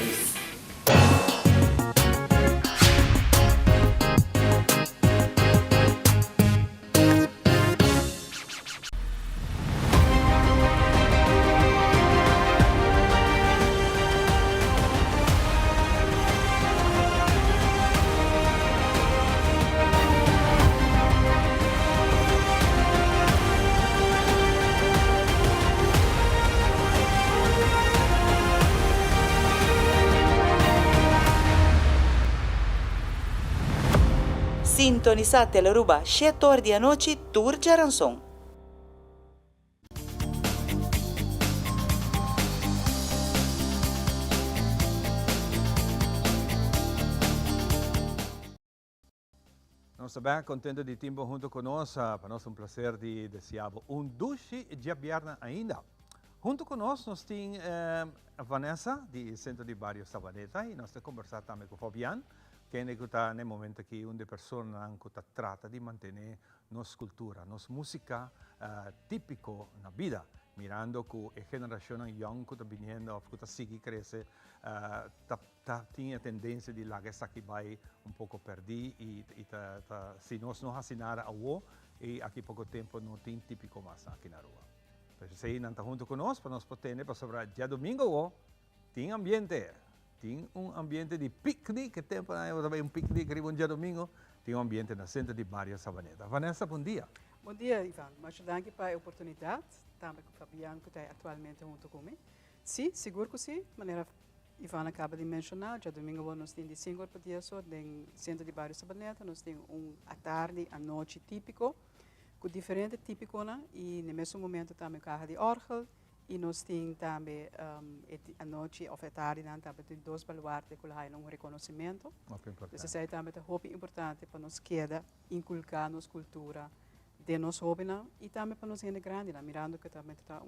Sintonizzate all'Aruba 7 ore di noche Tour Jaranson. Nós estamos contentos de tempo junto conosco. Para nós é um prazer de desejar um dulce dia viernes ainda. Junto conosco nós temos a Vanessa, do Centro de Barrio Sabaneta, e nós estamos conversando também com o Fabian, que está no momento que uma pessoa que trata de manter nossa cultura, nossa música típico na vida, mirando que a geração young que está vindo, que está seguindo crescer, tem a tendência de largar essa que vai pouco perder e se nós não assinar a o e aqui pouco tempo não tem típico mais aqui na rua. Então, se não está junto conosco, para nós poder para sobre dia domingo tem ambiente. tem ambiente de piquenique, tempo também piquenique riba dia domingo, tem ambiente na centro de Maria Savaneta. Vanessa, bom dia. Bom dia, Ivan. Mas danke pela oportunidade, também com o Fabiano, que está atualmente junto comigo. Sim, seguro que sim, maneira Ivan acaba de mencionar, já domingo nós temos de 5 por dia só, no centro de Maria Savaneta, nós temos à tarde, à noite típico, com diferente típico, né? E no mesmo momento também carro de orgel, e nós temos também a noite ou a tarde, também tem 2 baluartes que há reconhecimento. Então, isso é também muito importante para nós queda inculcar nossa cultura de nós hobby e também para nós gente grande, mirando que também está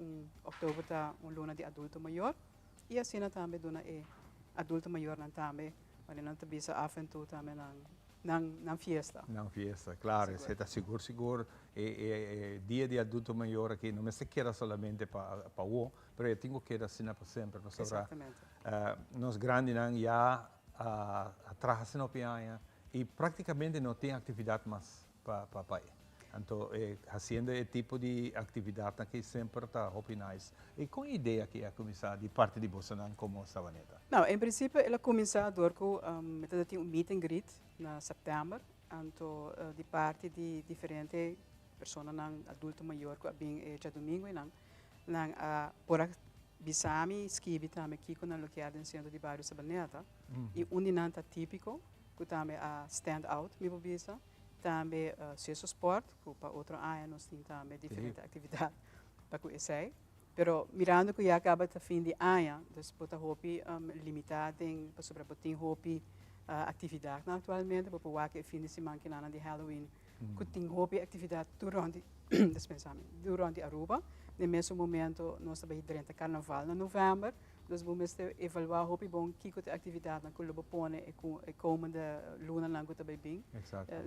outubro está luna de adulto maior e assim também dona adulto maior também, mas não te bisa aventura também na fiesta. Na fiesta, claro, está seguro. Dia de adulto maior aqui, não me se queda solamente para o, mas eu tenho que ir assim para sempre. Exatamente. Nós grandes já trabalhamos na pianha e praticamente não tem atividade mais para ir. Então, fazendo esse tipo de atividade que sempre está muito nice. E com a ideia que é começar de parte de Bolsonaro como Savaneta? Não, em princípio, ela começou com um meet and greet na setembro, então de parte de diferentes pessoas adulto maior que bem já domingo e por bisami escrevi também aqui com a localidade no centro de bairro Savaneta e uninanta típico que também stand out me bisa também Cesso Sport, que para outro ano nós temos também diferentes atividades para conhecer. Mas mirando que já acaba de fim de ano, nós podemos limitado para sobrepoter atividade atualmente, para o que fim de semana que de Halloween, que tem atividade durante Aruba. No mesmo momento, nós estamos durante o Carnaval, em novembro, nós vamos evaluar o que a atividade que nós põe e como a luna não está bem.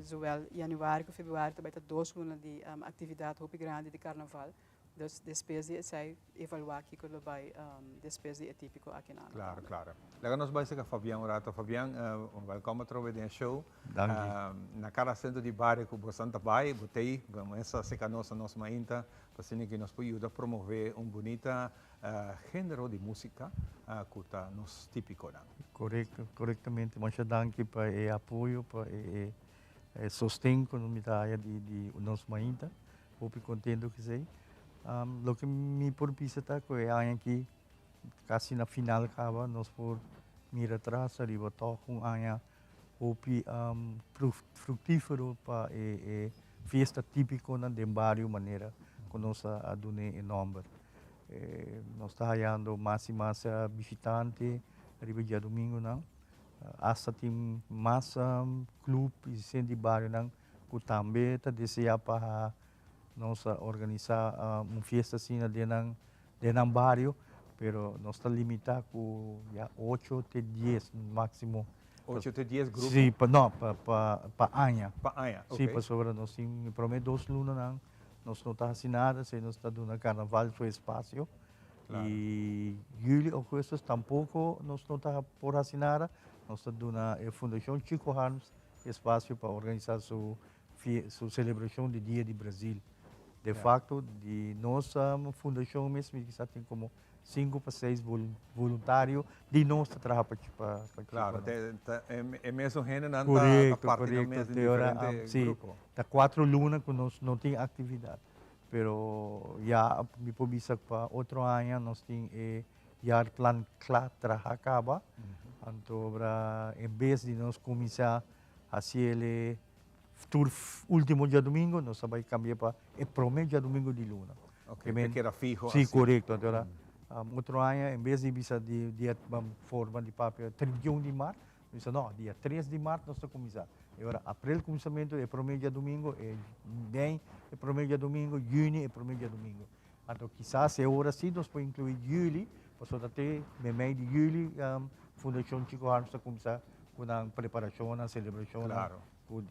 Zowel januário que fevereiro, também tem 2 lunas de atividade grande de Carnaval. Dus despesa é evaluar que nós vai despesa é típico aqui na. Claro. Agora nós vamos com Fabiano Rato. Fabiano, welcome trouwens in show. Dank je. Na cada centro de bairro que você está bem, botei, começa a ser nossa mainta, para que nós podemos promover bonita gênero de música que está nos típico. Corretamente, mas danke para o apoio, para o sustento comunitário de nossa mainta. Muito contente que sei. Lo que me propisa está que é aqui quase na final acaba nós por mirar atrás arriba toco anya opi frutífero para festa típico na de várias maneiras que nós adune em nome nós está hallando mais e mais visitante arriba dia domingo não hasta tem mais clube e centro de bairro não que também está deseja para nós organizar uma festa assim de barrio, pero nós está limitado com 8 até 10 máximo. 8 até 10 grupos? Sim, para ano. Para ano, ok. Sim, para sobre nós temos prometo 2 lunas, nós não está assinada, se nós está dando carnaval foi espaço. Claro. E julho, agosto tampouco nós não está por assinada, nós está dando a Fundação Chico Harms espaço para organizar sua celebração de Dia do Brasil. De facto, de nossa fundação mesmo, que tem como 5 para 6 voluntários de nosso trabalho para claro, é mesmo gente não está partindo diferente grupo. Tá 4 lunas que nós não tem atividade, pero já me provisa para outro ano nós tem já plan trabalhar acaba, então em vez de nós começar a fazer tour último dia domingo, nós vamos cambiar para o primeiro dia domingo de luna. Ok, que era fijo. Sim, correto. Então, outro ano, em vez de bisa de forma de papel 31 de março, bisa não, dia 3 de março nós vamos começar. Agora, abril começamento é o primeiro dia domingo, bem é o primeiro dia domingo, junho é o primeiro dia domingo. Então, quizás agora sim nós podemos incluir julho, para até no mês de julho, a Fundação Chico Harms vai começar com a preparação, a celebração. Claro. Para o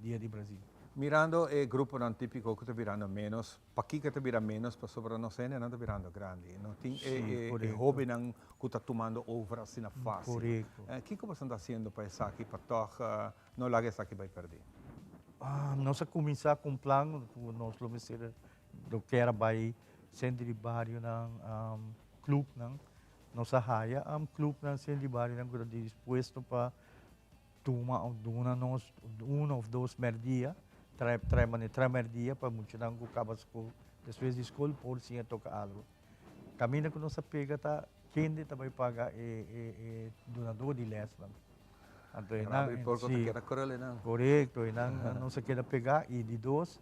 Dia do Brasil. Mirando o grupo não típico que está virando menos, para aqui que está virando menos, para sobre a nossa não está virando grande. Não tem o hobby que está tomando over assim na fase. Correto. O que você está fazendo para isso aqui, para não largar isso aqui vai perder? Nós vamos começar com um plano, nós vamos ser do que era vai centro de bairro, clube, nossa raia, clube na Centro de Barrio, não disposto para tomar um ou dois merdia, três merdia para muito não acaba escola, depois de escola por sim tocar algo. Caminha que nossa pega tá quem também paga donador de les não. Correto, e não se quer pegar e de dois,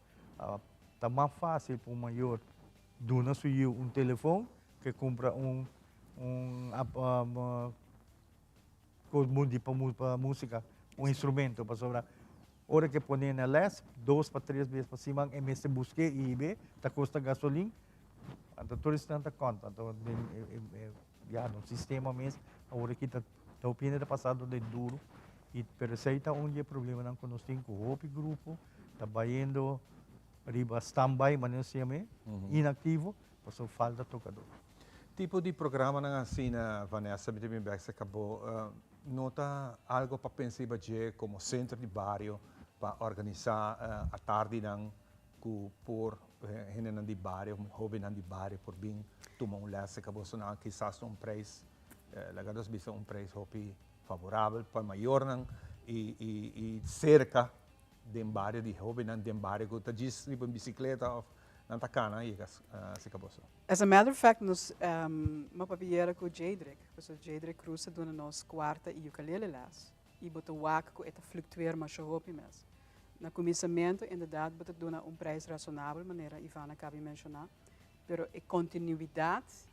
tá mais fácil para o maior donar um telefone que compra para música, instrumento para sobrar. Hora que põe na les, 2 para 3 vezes para cima, e mesmo busque e ir, tá custa gasolina, então turista não tá conta, então no sistema mesmo, a hora que tá opinião tá passado de duro, e perceita onde é problema não que nós temos com o grupo, tá indo riba standby, mas não se inativo, passou falta tocador. Tipo de programa na assim na Vanessa, me também se acabou nota algo para pensar como centro de barrio para organizar a tarde não por gente de barrio, jovem de barrio por bem tomar lesse acabou sonando quizás preço legados bisa preço hopi favorável para maior não e cerca de barrio de jovem de barrio que tá diz tipo bicicleta não tá cana e se acabou. As a matter of fact, nós uma papiera com o Jadrick, porque o Jadrick cruza do nos quarta e ukulele las e bota o waco eta fluctuar mais hopi mes. Na começamento, inderdaad, bota dona preço razonável, maneira Ivana acaba de mencionar, pero a continuidade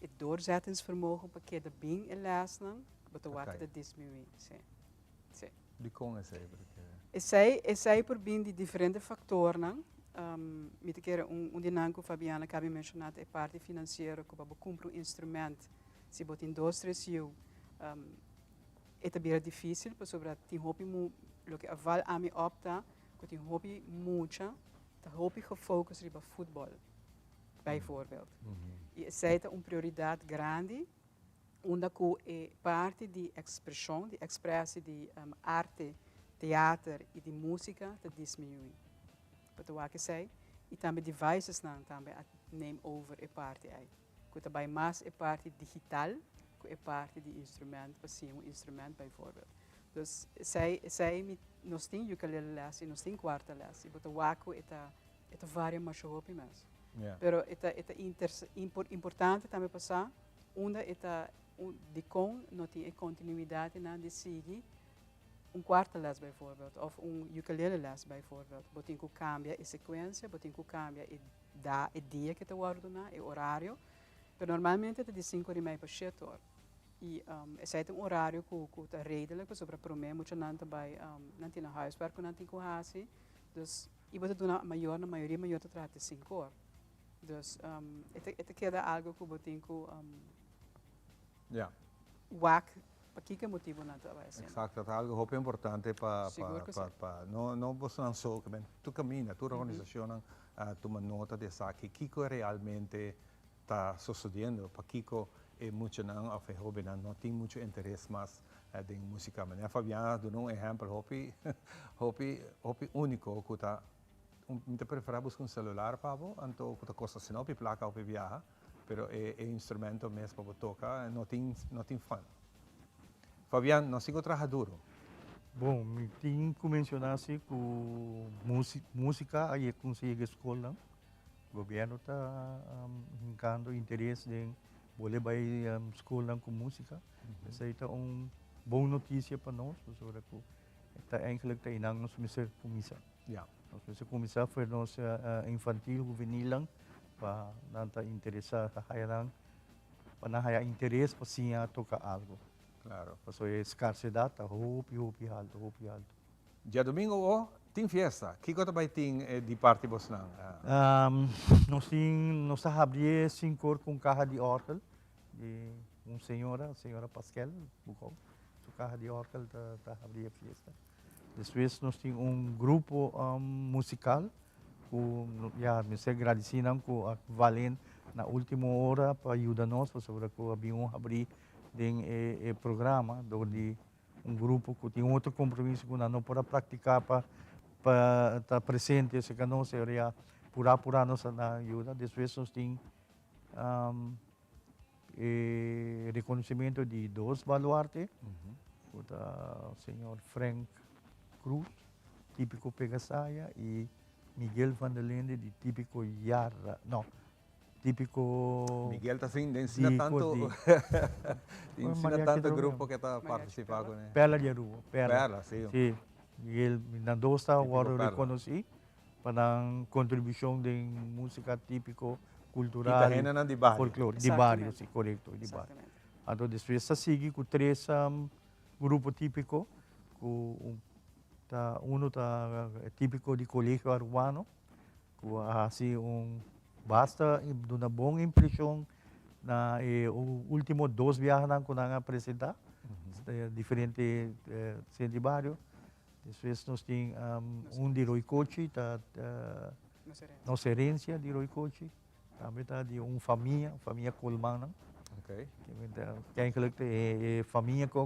e doorzettingsvermogen para cada bem e les não, bota o waco de disminuir, sim. De como é Esse por bem de diferentes fatores, não? Me quer dinâmico Fabiana acaba de mencionar a parte financeira que para comprar instrumento se botar indústria se é também difícil para sobre tem hobby lo que aval a mim opta que tem hobby muito tá hobby gefocust op voetbal bijvoorbeeld e essa é prioridade grande onde é parte de expressão de expressão de arte teatro e de música te diminuir para que sei e também devices não também name over é parte aí que também mais é parte digital que é parte de instrumento para ser instrumento bijvoorbeeld dus zij nós temos ukulele les e nós temos quarta les e bota waco eta várias mais hopi mas pero eta importante também passar onde eta de com não tem continuidade na de seguir quarta les bijvoorbeeld of ukulele les bijvoorbeeld botin ku cambia a sequência botin ku cambia e dia que te guardo na e horário pero normalmente é de 5h30 para 7 horas e esse é horário que é redelijk sobre para mim muito não também não tem huiswerk não tem cohasi dus e você dona maior na maioria maior te trata 5 horas dus это queda algo que botin ku wak para que motivo não trabalha assim exato é algo muito importante para não você não só que tu caminha tu organização toma nota de saque que realmente está sucedendo para Kiko é muito não a jovem não tem muito interesse mais em música mas a Fabiana deu exemplo hopi único que tá me prefere buscar celular Pablo então que costa se não placa ou viaja pero é instrumento mesmo para tocar não tem fã Fabiano, nós temos trabalho duro. Bom, me tenho que mencionar assim que música aí é conseguir escola. O governo está indicando interesse em poder ir à escola com música. Essa é uma boa notícia para nós, sobre que está eigenlijk está inang nós começar começar. Nós começar começar foi nossa infantil, juvenil para não estar interessado, para não ter interesse para sim tocar algo. Claro. Passou a escassidade, hopi alto. Dia domingo, tem festa. Que coisa vai ter de parte você não? Nós abrimos 5 horas com carro de órgão de uma senhora Pascal, sua carro de órgão está abrindo a festa. Depois nós temos grupo musical, me agradecemos com a Valente na última hora para ajudar nós, sobre que havíamos abrir de programa onde grupo que tem outro compromisso que não pode praticar para estar presente se que não seria por nossa ajuda depois nós tem reconhecimento de dois baluarte, o senhor Frank Cruz, típico Pegasaia, e Miguel Van der Linde, de típico Yarra, não, típico... Miguel está assim, ensina tanto, ensina tanto grupo que está participando, né? Perla de Aruba. Perla, sim. Sim, Miguel, na dosta, agora reconheci, para a contribuição de música típico, cultural, folclore, de barrio, sim, correto, de barrio. Então, depois, sigue com três grupos típicos, um típico de colégio urbano, com assim, basta de uma boa impressão na os últimos 2 viagens que nós apresentar, diferentes centros de barrio. Depois nós temos de Roicochi, nossa herência de Roicochi, também de uma família Colmana. Okay. Que é família que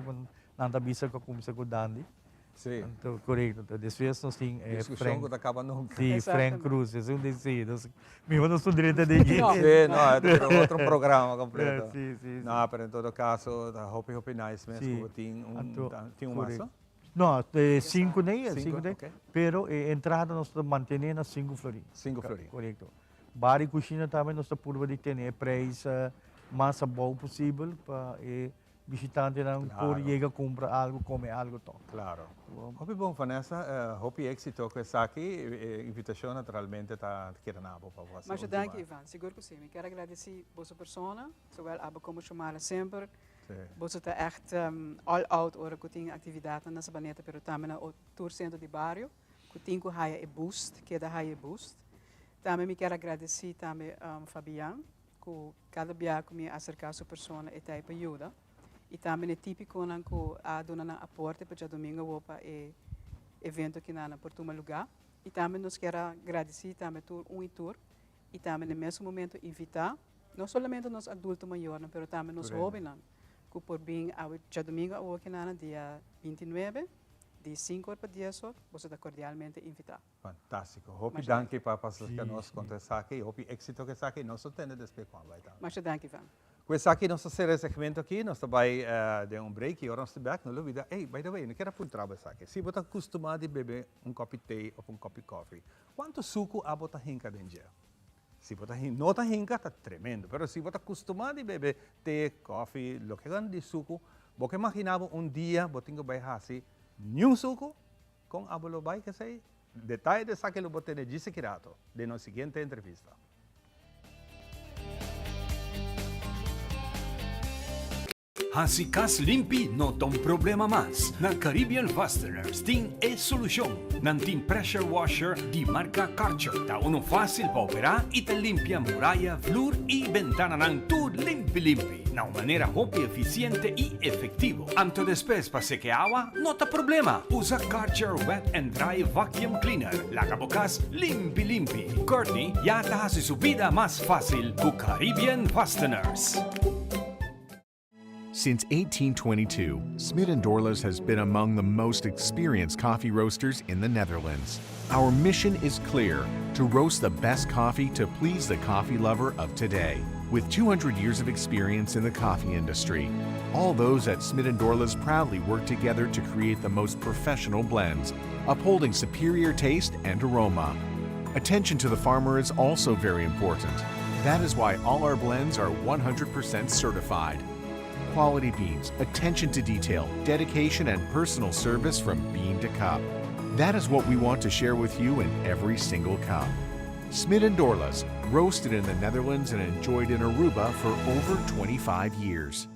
não bisa que começa com Dandi. Sim. Então, correto. Depois nós temos Frank. Acaba nunca. Sim, Frank Cruz. É um desses. Mesmo não sou direito de ninguém. Sim, não, é outro programa completo. Sim. Não, mas em todo caso, Hope Nice mesmo. Tem massa? Não, 5 nem, pero entrada nós mantendo 5 florins. 5 florins. Correto. Bar e cozinha também nós curva de ter preço mais bom possível para visitante não por chegar comprar algo, comer algo todo. Claro. Hope bom, Vanessa, hope êxito com essa aqui, invitação naturalmente está querendo para você. Mas danke Ivan, seguro que sim. Eu quero agradecer a sua pessoa, zowel a como chamar sempre. Você está echt all out ora que tem atividade nessa planeta, pero também no tour centro de bairro, que tem que haja e boost, que da haja boost. Também me quero agradecer também Fabian, que cada dia que me acercar a sua pessoa e tem ajuda. E também é típico que a dona aporte para domingo para o evento que na Porto lugar. E também nós quero agradecer também tour e também no mesmo momento invitar não somente os adultos maiores, mas também os jovens que por bem a domingo aqui na dia 29 de 5 para 10 horas, você está cordialmente invitado. Fantástico. Hope danke para passar conosco com essa aqui. Hope êxito que essa aqui nós temos depois quando vai estar. Mas danke Ivan. Com essa aqui nós terceiro segmento aqui, nós vai dar break e agora nós estamos não olvida. Hey, by the way, não quero apontar essa aqui. Se você está acostumado a beber copo de té ou copo de café, quanto suco a botar rinca dentro? Se você não está rinca, está tremendo. Mas se você está acostumado a beber té, café, o que é de suco, você imaginava dia, você tem que beber assim, nenhum suco, com a bolobai que sei, detalhe dessa que eu vou ter de secreto, de nossa seguinte entrevista. Hasikas limpi no tom problema mas. Na Caribbean Fasteners tem a solução. Nantin pressure washer de marca Karcher. Ta uno fácil para operar e te limpia muralla, flur e ventana ng tu limpi. Na maneira hopi eficiente e efetivo. Anto después pa seque agua, no ta problema. Usa Karcher Wet and Dry Vacuum Cleaner. Lacabocas limpi. Courtney ya ta hace su vida más fácil con Caribbean Fasteners. Since 1822, Smit & Dorlas has been among the most experienced coffee roasters in the Netherlands. Our mission is clear, to roast the best coffee to please the coffee lover of today. With 200 years of experience in the coffee industry, all those at Smit & Dorlas proudly work together to create the most professional blends, upholding superior taste and aroma. Attention to the farmer is also very important. That is why all our blends are 100% certified. Quality beans, attention to detail, dedication, and personal service from bean to cup. That is what we want to share with you in every single cup. Smit & Dorlas, roasted in the Netherlands and enjoyed in Aruba for over 25 years.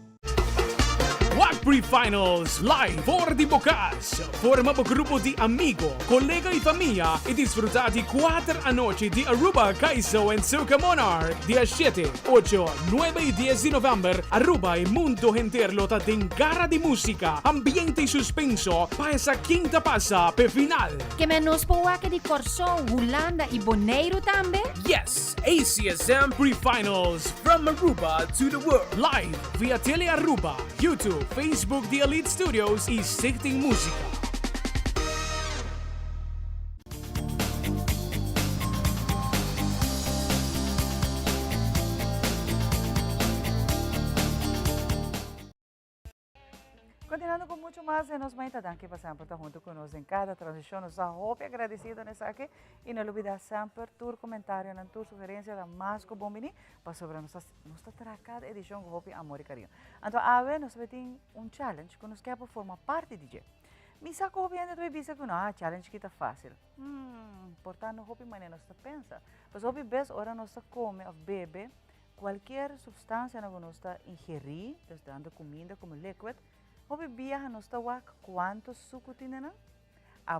WAC Pre-Finals live for di Bocas. Forma un gruppo di amigo, collega e famiglia e disfruttati 4 noci di Aruba, Kaiso e Suka Monarch. Dia 7, 8, 9 e 10 di novembre, Aruba e mundo entero ta din gara di musica, ambiente suspenso, pa essa quinta passa per final. Que menos po WAC di Corso, Holanda e Bonaire também? Yes, ACSM Pre-Finals from Aruba to the world. Live via Tele Aruba, YouTube, Facebook The Elite Studios e Sichting Música. Continuando con mucho más, nos maita danke pa sempre estar junto conosco en cada transición. Nos hope agradecido nessa aqui e não olvidar sempre tur comentário, na tur sugerência da mais que bom bini para sobre nossa tracada edição com hope amor e carinho. Então, ave nós tem challenge que nos quer para formar parte de. Mi sa ko hope ainda tu bisa que não, challenge que tá fácil. Portanto, hope maneira nós pensa. Pois hope bes ora nós come ou bebe qualquer substância na nós ingerir, tanto comida como líquido. Hope viaja nos tawak quanto suco tiene na?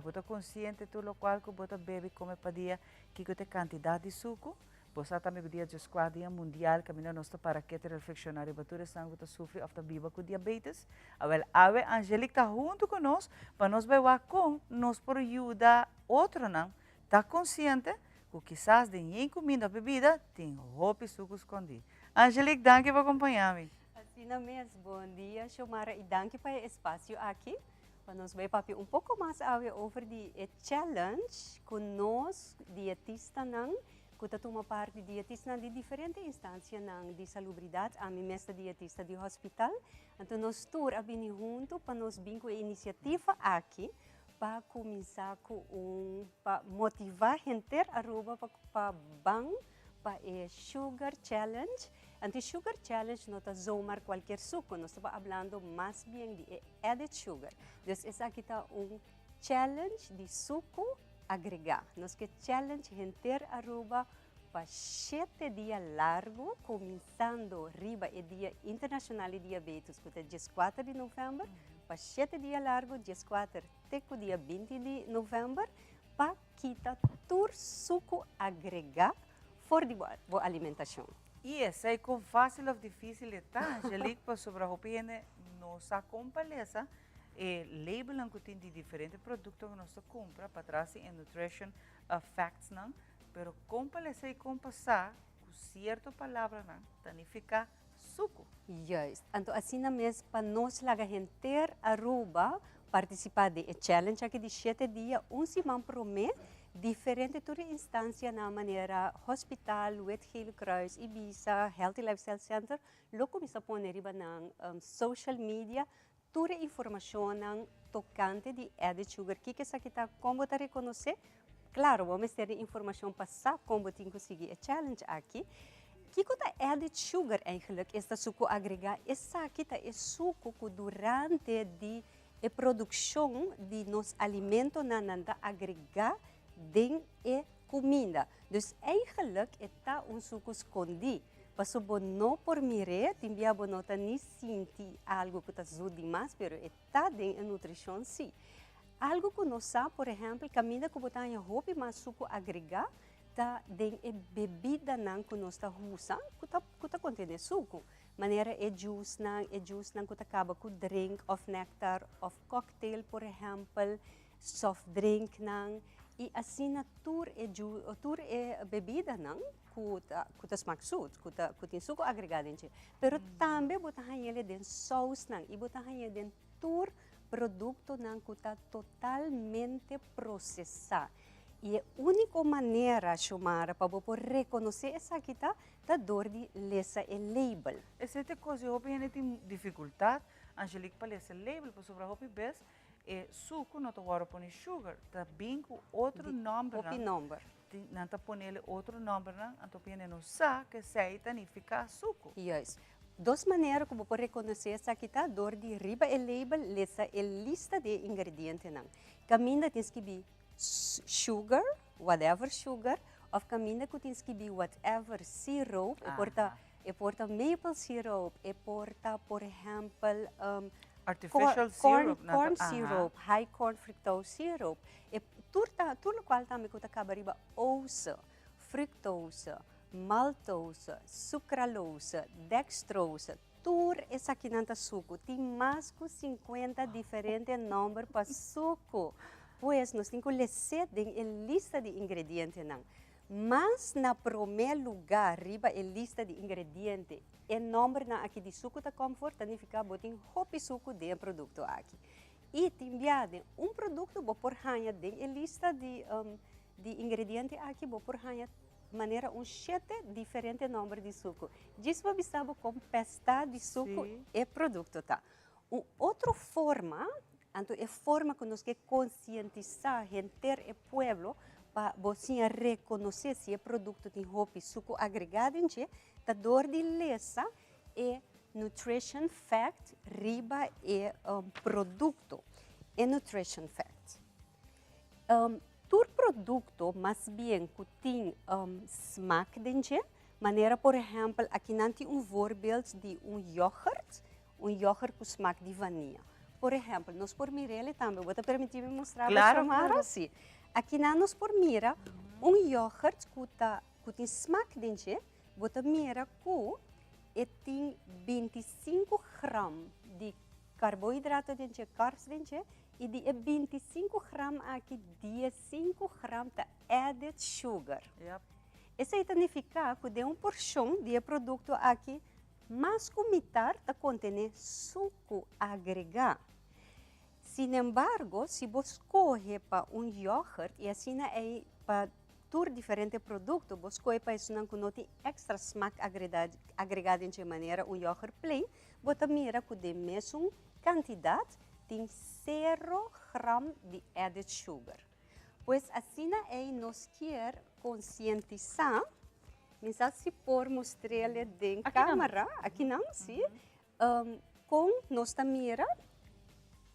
Bota consciente tu lo qual que bota bebe come pa dia que te quantidade de suco. Posa também dia de dia mundial camina nos para que te reflexionar e batura sangue bota sofre of viva com diabetes. Awel ave Angelique tá junto conosco para nos ver com nos por ajuda outro não. Tá consciente que quizás de nem comida bebida tem hope suco escondido. Angelique, danke por acompanhar-me. Assim mesmo, bom dia, Xiomara, e danke para o espaço aqui, para nos ver papi pouco mais over the challenge que nós, dietistas, que toma parte de dietistas de diferentes instâncias de salubridade, a mim mesma dietista de hospital, então nós tour a vir junto para nos vir com a iniciativa aqui, para começar com para motivar a gente a roupa para para o Sugar Challenge. Ante Sugar Challenge não está zoomar qualquer suco, nós estamos falando mais bem de added sugar. Então, esse aqui está challenge de suco agregado. Nós que challenge inteiro aruba para 7 dias largo, começando riba o Dia Internacional de Diabetes, que é 14 de novembro, para 7 dias largo, 14 até o dia 20 de novembro, para quitar todo suco agregado for de boa alimentação. E essa é com fácil ou difícil está, Angelique, para sobre a higiene, nos acompanha e label que tem de diferentes produtos que nós compra para trás em nutrition facts não, pero acompanha e compassar com certa palavra não, significa suco. Yes. Então assim mesmo para nós lá gente Aruba participar de challenge aqui de 7 dias, semana por mês. Diferente instâncias na maneira hospital, Wet Gele Kruis, Ibiza, Healthy Lifestyle Center, lo começa a pôr riba na social media, toda informação tocante de added sugar. Que essa aqui está como te reconhecer? Claro, vamos ter informação para saber como te conseguir a challenge aqui. Que é added sugar eigenlijk? Esta suco agregado, essa aqui é suco que durante a produção de nos alimentos na nanda agregar ding e comida. Dus eigenlijk está suco escondido. Paso bono por mire, timbia bonota ni sinti algo que está zudi mais, pero está dentro de nutrição sim. Algo que nós sabe, por exemplo, comida que botanya hopi mas suco agregado, está dentro de bebida não que nós está usando, que está contendo suco. Maneira juice não que acaba com drink, of nectar, of cocktail, por exemplo, soft drink não. E assim na tour é bebida não que smaak zoet, que tem suco agregado em pero também botar ele dentro sauce não e botar ele dentro tour produto não que está totalmente processado. E a única maneira, Xiomara, para você reconhecer essa aqui tá dor de ler o label. Essa coisa eu tenho dificuldade, Angelique, para ler o label, para sobre a hopi bes. Suco não está agora põe sugar, está bem com outro nome. Não está põe ele outro nome, não está põe não sabe que seita nem fica suco. Yes. Duas maneiras como pode reconhecer essa aqui tá dor de riba e label essa é lista de ingredientes não. Caminha tem que be sugar, whatever sugar, ou caminha que tem que be whatever syrup, e porta maple syrup, e porta por exemplo artificial syrup, corn syrup, high corn fructose syrup. E tudo qual também que acaba riba ouça, fructose, maltose, sucralose, dextrose, tudo essa aqui não tá suco. Tem mais de 50 diferentes nomes para suco. Pois nós temos que ler a lista de ingredientes não. Mas na primeiro lugar, riba a lista de ingredientes, o nome na aqui de suco da comfort, significa botem hopi suco de produto aqui. E timbiade produto bo por hanha de a lista de ingredientes aqui bo por hanha maneira 7 diferentes nomes de suco. Diz para bisabo com pesta de suco e produto tá. Outra forma, então é forma que nós queremos conscientizar gente e pueblo para você reconhecer se é produto de roupa e suco agregado em que a dor de lesa é nutrition fact riba é produto é nutrition fact. Tur produto mais bem que tem smaak dentro, maneira por exemplo aqui não tem voorbeeld de iogurt com smaak de vanilla. Por exemplo, nós por Mirelle também, vou te permitir me mostrar Claro, para claro. assim. Aqui na nós por mira iogurt que tem smaak dentro, vou te mira que tem 25 gramas de carboidrato dentro, carbs dentro, e de 25 gramas aqui, 15 gramas de added sugar. Yep. Isso significa que de porção de produto aqui, mais que metade contém suco agregado. Sin embargo, se você escolhe para iogurt, e assim é para todos diferentes produtos, você escolhe para isso não tem extra smaak agregado de maneira iogurt plain, você mira que de mesma quantidade tem 0 gramas de added sugar. Pois assim é nós quer conscientizar, mensagem se por mostrar-lhe de câmera, aqui não, sim, com nós mira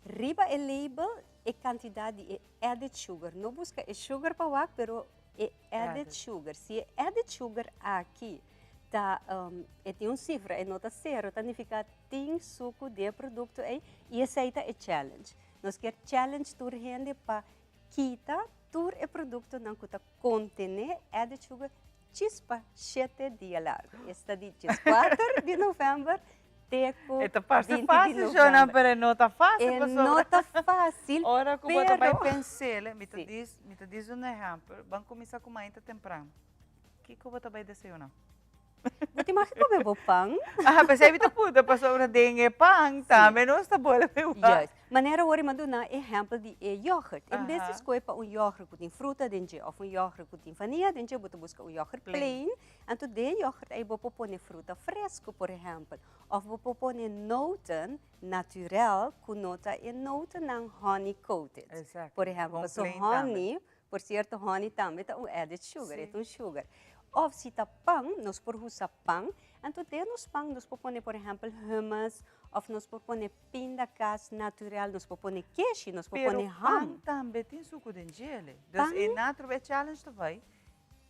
riba é label e quantidade de added sugar. Não busca é sugar para lá, pero é added sugar. Se é added sugar aqui, tá, tem cifra, é nota 0, significa tem suco de produto aí, e essa é challenge. Nós quer challenge tur gente para quitar tur é produto não que contém added sugar chispa 7 dias largo. Esta de 4 de novembro. Esta parte fácil, Jona, pero não está fácil. Não está fácil. Ora, como você vai pensar, me diz um exemplo, vamos começar com uma temprano. O que você vai desayunar? Você mais comer pão? Mas aí você pode passar uma dengue pão, também não está boa. Yes. Maneira agora mandar exemplo de iogurt. Em vez de escolher para iogurt que tem fruta dentro, ou iogurt que tem vanilla dentro, você busca iogurt plain. Então, de iogurt aí você pode fruta fresca, por exemplo. Ou você pode noten natural, que nota é noten não honey coated. Exacto. Por exemplo, so honey, por certo, honey também é um added sugar, é um sugar. Ou se está pão, nós podemos usar pão. Então, nos pão, nós podemos por exemplo, hummus, ou nós podemos pindacas natural, nós podemos queijo, nós podemos ham. Pão também tem suco de gele. Então, é natural challenge também.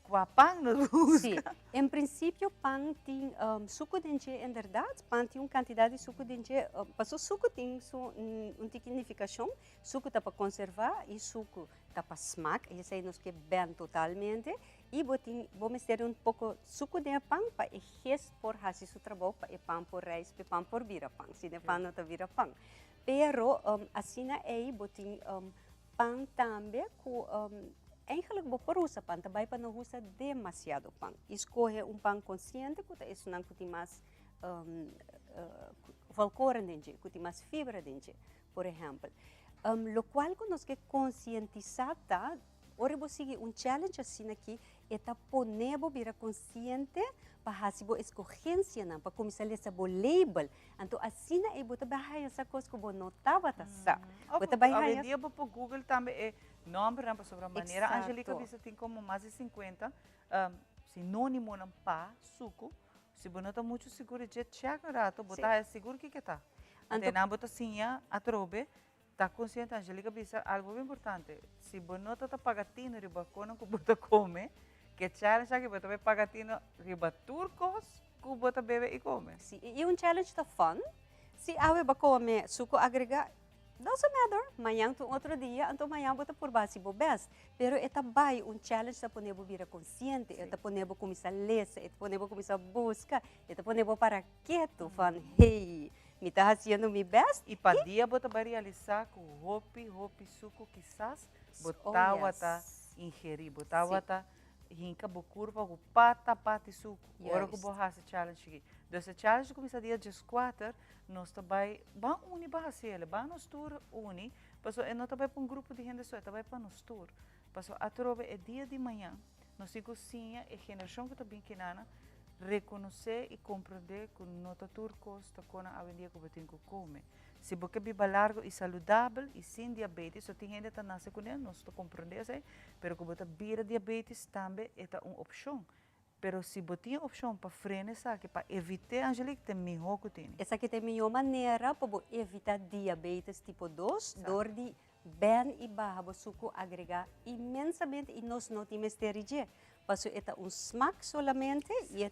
Com a pão, nós usamos. Sim. Em princípio, pão tem suco de gele, em verdade. Pão tem uma quantidade de suco de gele. Mas o suco tem uma significação. Suco está para conservar e suco está para smaak. Isso aí nós que bem totalmente. E vamos ter um pouco suco de pão para o resto por fazer o trabalho para o pão por reis, para o pão por vira pão. Se o pão não está vira pão. Pero assim aí botem pão também com eigenlijk você usa pão também para não usar demasiado pão. Escolhe pão consciente que isso não tem mais valor dentro, que tem mais fibra dentro, por exemplo. Lo qual que nós que conscientizar tá. Ora, você challenge assim aqui é poner vira consciente para fazer a escorrência não, para começar a ler o label. Então assim aí você vai essa coisa que você não estava tá. Você vai hoje em dia para o Google também é nome para sobre a maneira. Angélica você tem como mais de 50 sinônimo não para suco. Se você não está muito seguro de chegar rato, você é seguro que está. Então não você sim a trobe. Está consciente, Angélica, bisa algo bem importante. Se você não está pagando riba cono que você come, que challenge que você vai pagar riba turcos que você bebe e come. Sim, e challenge está fun. Se a vai comer suco agregado, doesn't matter. Amanhã outro dia, então amanhã você por base best. Pero é vai challenge para poder vir consciente, é para poder começar a ler, é para poder começar a buscar, é para poder para quieto, fan, hey. Me está fazendo meu best. E para dia você vai realizar com roupi suco quizás botava tá ingerir, botava tá rinca bo curva o pata suco. Ora que você faz challenge aqui. Desse challenge começa dia 14, nós também vamos unir para fazer, vamos tour unir, passou não também para grupo de gente só, também para nós tour. Passou a trove é dia de manhã, nós cozinha e geração que está bem quinana. Reconhecer e compreender que nota turcos está com a avenida que você tem que comer. Se você vive largo e saudável e sem diabetes, só tem gente que nasce com ele, nós compreendemos, mas como você vira diabetes também é uma opção. Pero se você tem opção para frear isso, para evitar, Angelique, tem melhor que tem. Essa aqui tem a melhor maneira para evitar diabetes tipo 2, dor de bem e barra, você agregar imensamente e nós não temos esteroide. Paso é smack solamente e é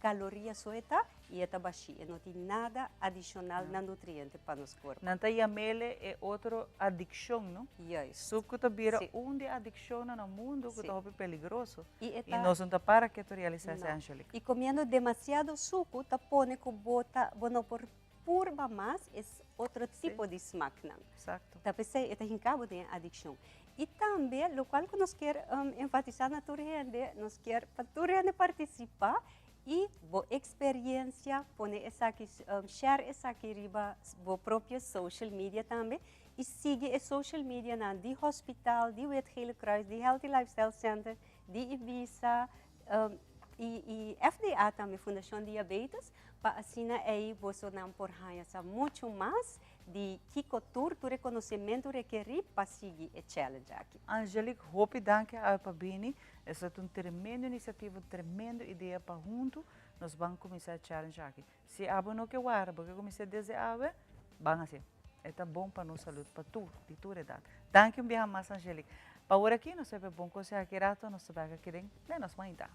caloria só e é baixo. Não tem nada adicional na nutriente para nosso corpo. Nanta yamele é outra adicção, não? Yes. Suco tá vira de adicção no mundo que tá perigoso. E nós não tá para que tu realizasse, Angelique. E comendo demasiado suco, tá pone que bota, bueno, por purba mais, é outro tipo de smack, não? Exato. Tá pensei, é cabo de adicção. E também, o qual que nós quer enfatizar na turrende, nós quer para turrende participar e boa experiência, pone essa aqui, share essa aqui riba, boa própria social media também e siga a social media na de hospital, de Wet Gele Kruis, de Healthy Lifestyle Center, de Ibiza e FDA também, Fundação Diabetes, para assim aí você não por ganhar muito mais de que cultura, o reconhecimento requer para seguir a challenge aqui. Angelique, hope danke a Pabini. Essa é uma tremenda iniciativa, uma tremenda ideia para junto. Nós vamos começar a challenge aqui. Se a não quer guardar, porque começar a desejar, vamos assim. É bom para nossa saúde, para tudo, de toda idade. Danke um bem mais, Angelique. Para agora aqui, nós sabemos bom coisa aqui, nós sabemos que tem, nós vamos entrar.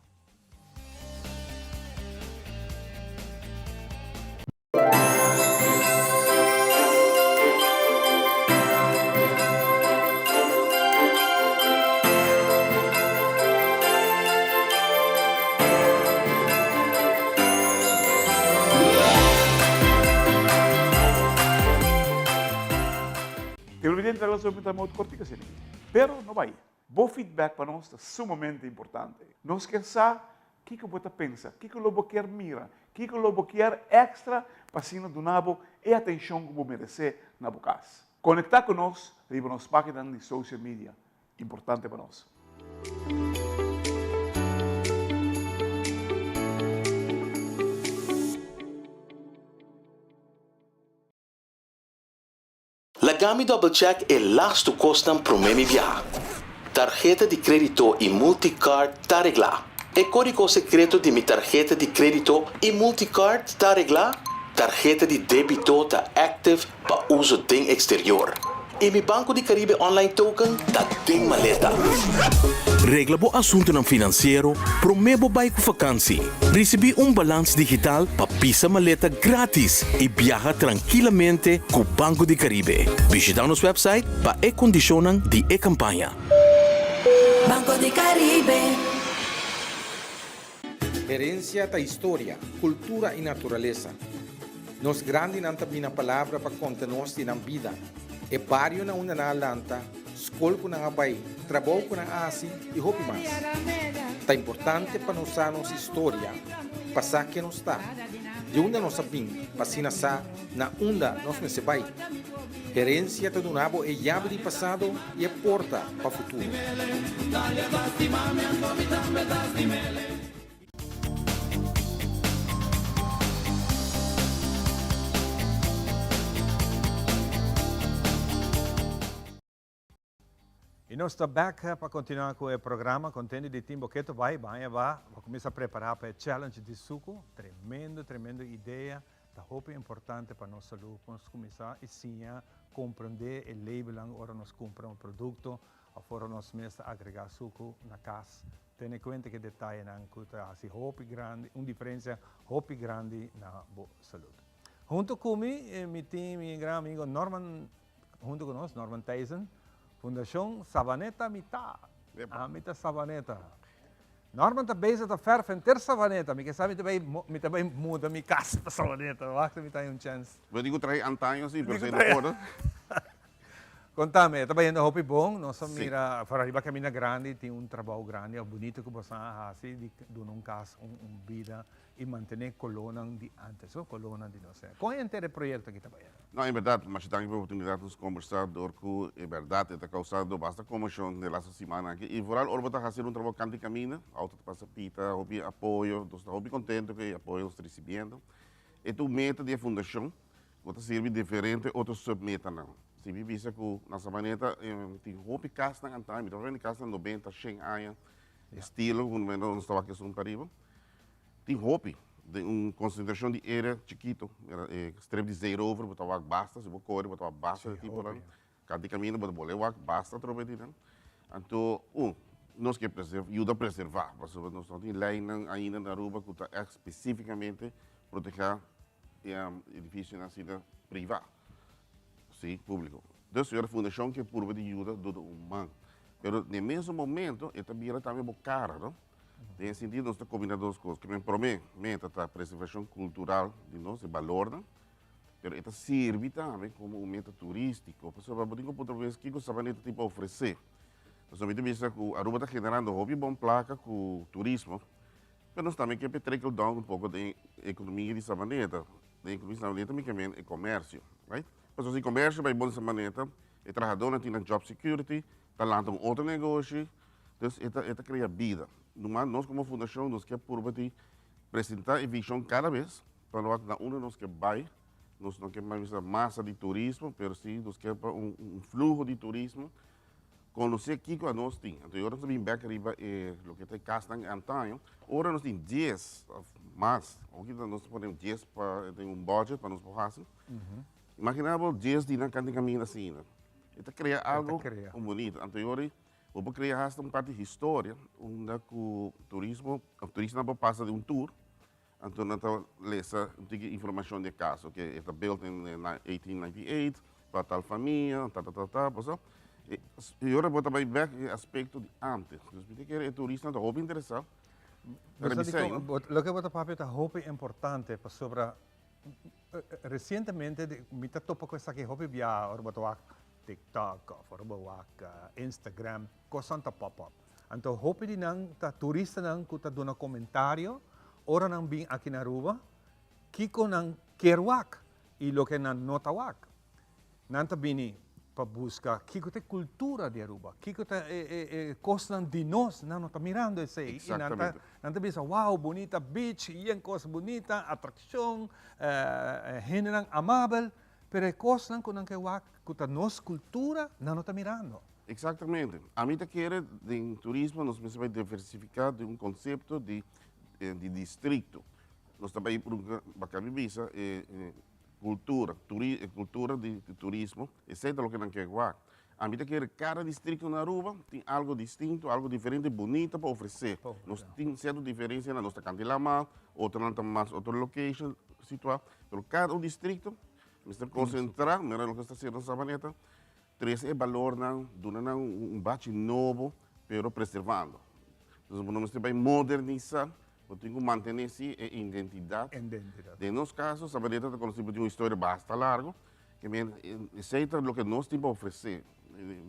Evidente a relação está muito cortica, sim. Pero não vai. Bom feedback para nós é sumamente importante. Nós queremos saber o que você pensa, o que você quer mirar, o que você quer extra para assim donar e atenção que você merece na boa casa. Conectar com nós, riba nas páginas de social media. Importante para nós. La Gami Double Check é lasto costam promemi via. Tarjeta de crédito e multicard tá regla. E código secreto de mi tarjeta de crédito e multicard tá regla. Tarjeta de débito tá active para uso tem exterior. E mi Banco de Caribe Online Token tá tem maleta. Regla bo assunto ng financeiro, promebo bay ko vakansie. Recebi balance digital pa pisa maleta gratis e viaja tranquilamente com Banco de Caribe. Visita nosso website pa e-condicionan di e-campanya. Banco de Caribe. Herencia da história, cultura e natureza. Nos grande nanta bina palavra para conta-nos de vida. E barrio na una na lanta, escola ko na abay, trabalho ko na asi e hopi mais. Tá importante para nós a nossa história, passar que nos está. De onde nós sabim, passina sa, na onda nós me sebay. Herência do nabo é chave de passado e é porta para o futuro. E nós estamos back para continuar com o programa, contente de tempo que vai começar a preparar para o challenge de suco, tremendo ideia, da roupa importante para nós saúde, nós começar a ensinar, compreender e labelar, ora nós compramos um produto, fora nós mesmos agregar suco na casa. Tenha em conta que detalhe não custa assim roupa grande, uma diferença roupa grande na boa saúde. Junto comigo, meu grande amigo Norman, junto conosco, Norman Tyson, Fundação Savaneta Mita. Mita Savaneta. Norman está bezig te verven ter Savaneta. Ik sabe também muda minha casa para Savaneta. Wacht, me tem chance. Eu digo trazer antaño, sim, pero não pode. Contame, também é hopi bom. Nós mira, para arriba caminha grande, tem trabalho grande, bonito que você faz de donar casa, vida e manter colônia de antes, colônia de nós. Qual é o projeto que trabalha? Não, é verdade, mas tenho a oportunidade de conversar com é verdade, está causando bastante comoção nessa semana aqui. E por algo, está fazendo trabalho canto caminho, auto passa pita, hobby apoio, estou hobby contente que apoio está recebendo. É o meta da fundação, bota serve diferente outros submeta não. Se vi visa que na sabaneta tem roupa casta na antami, então vem casta 90 100 anos, estilo quando nós estava aqui são pariba. Tem roupa de concentração de era chiquito, extremo de zero over, botava basta, se você corre, botava basta tipo lá. Cada caminho bota bolewa basta trobe não. Então, nós que ajuda a preservar, porque nós não temos lei ainda na Aruba que está especificamente proteger edifício na cidade privada, sim, público. Então, a fundação que por de ajuda do humano. Mas no mesmo momento, esta vira também é cara, não? Tem sentido nós combinando duas coisas, que para mim, a preservação cultural de nós é valor, não? Mas esta serve também como um meta turístico, porque você vai poder encontrar que você vai tipo oferecer. Nós também que a Aruba está generando hobby bom placa com o turismo, mas nós também queremos trickle down um pouco da economia de Sabaneta. Da economia de Sabaneta também é comércio, right? Mas o comércio vai bom de Sabaneta, é trabalhador tem job security, está lá um outro negócio, então esta cria vida. Nós como fundação nós queremos por apresentar a visão cada vez para nós que vai, nós não queremos mais massa de turismo, mas sim nós queremos um fluxo de turismo. Conhecer o que nós temos. Então, agora nós vimos aqui arriba, o que está Castan Antonio. Agora nós temos 10 mais. Aqui nós podemos 10 para ter um budget para nós fazer. Imaginava 10 de cada caminho assim. Então, criar algo bonito. Então, agora vou criar uma parte de história, onde o turista não passa de um tour. Então, nós lemos informação de caso, que está built in 1898, para tal família, e agora vou também ver o aspecto de antes. Então, o turista está muito interessado. Lo que você fala é muito importante sobre recentemente me topo com essa que hobby via orbotoak TikTok, orbotoak Instagram, coisa tá pop-up. Então hobby de nang ta turista nang kuta dona comentário, ora nang bing aqui na Aruba, kiko nang kerwak e lo que nang notawak. Nanta bini para buscar que é a cultura de Aruba, que é a costa de nós, não está mirando isso aí. Exatamente. Não está pensando, wow, bonita beach, e é coisa bonita, atração, gente amável, mas é costa que não é a nossa cultura, não está mirando. Exatamente. A mim quer em turismo nós precisamos diversificar de um conceito de distrito. Nós também para cá vivisa cultura de turismo, exceto o que não quer guardar. A medida que cada distrito na Aruba tem algo distinto, algo diferente, bonito para oferecer. Nós temos certa diferença na nossa Cantilama, outra não tem mais outra location situada, mas cada distrito precisa concentrar, mira o que está sendo na Sabaneta, trazer valor, dando bate novo, pero preservando. Então, nós temos que modernizar. Eu tenho que manter essa identidade. Em nosso caso, Sabaneta está conhecido de uma história bastante larga, que aceita o que nós temos a oferecer,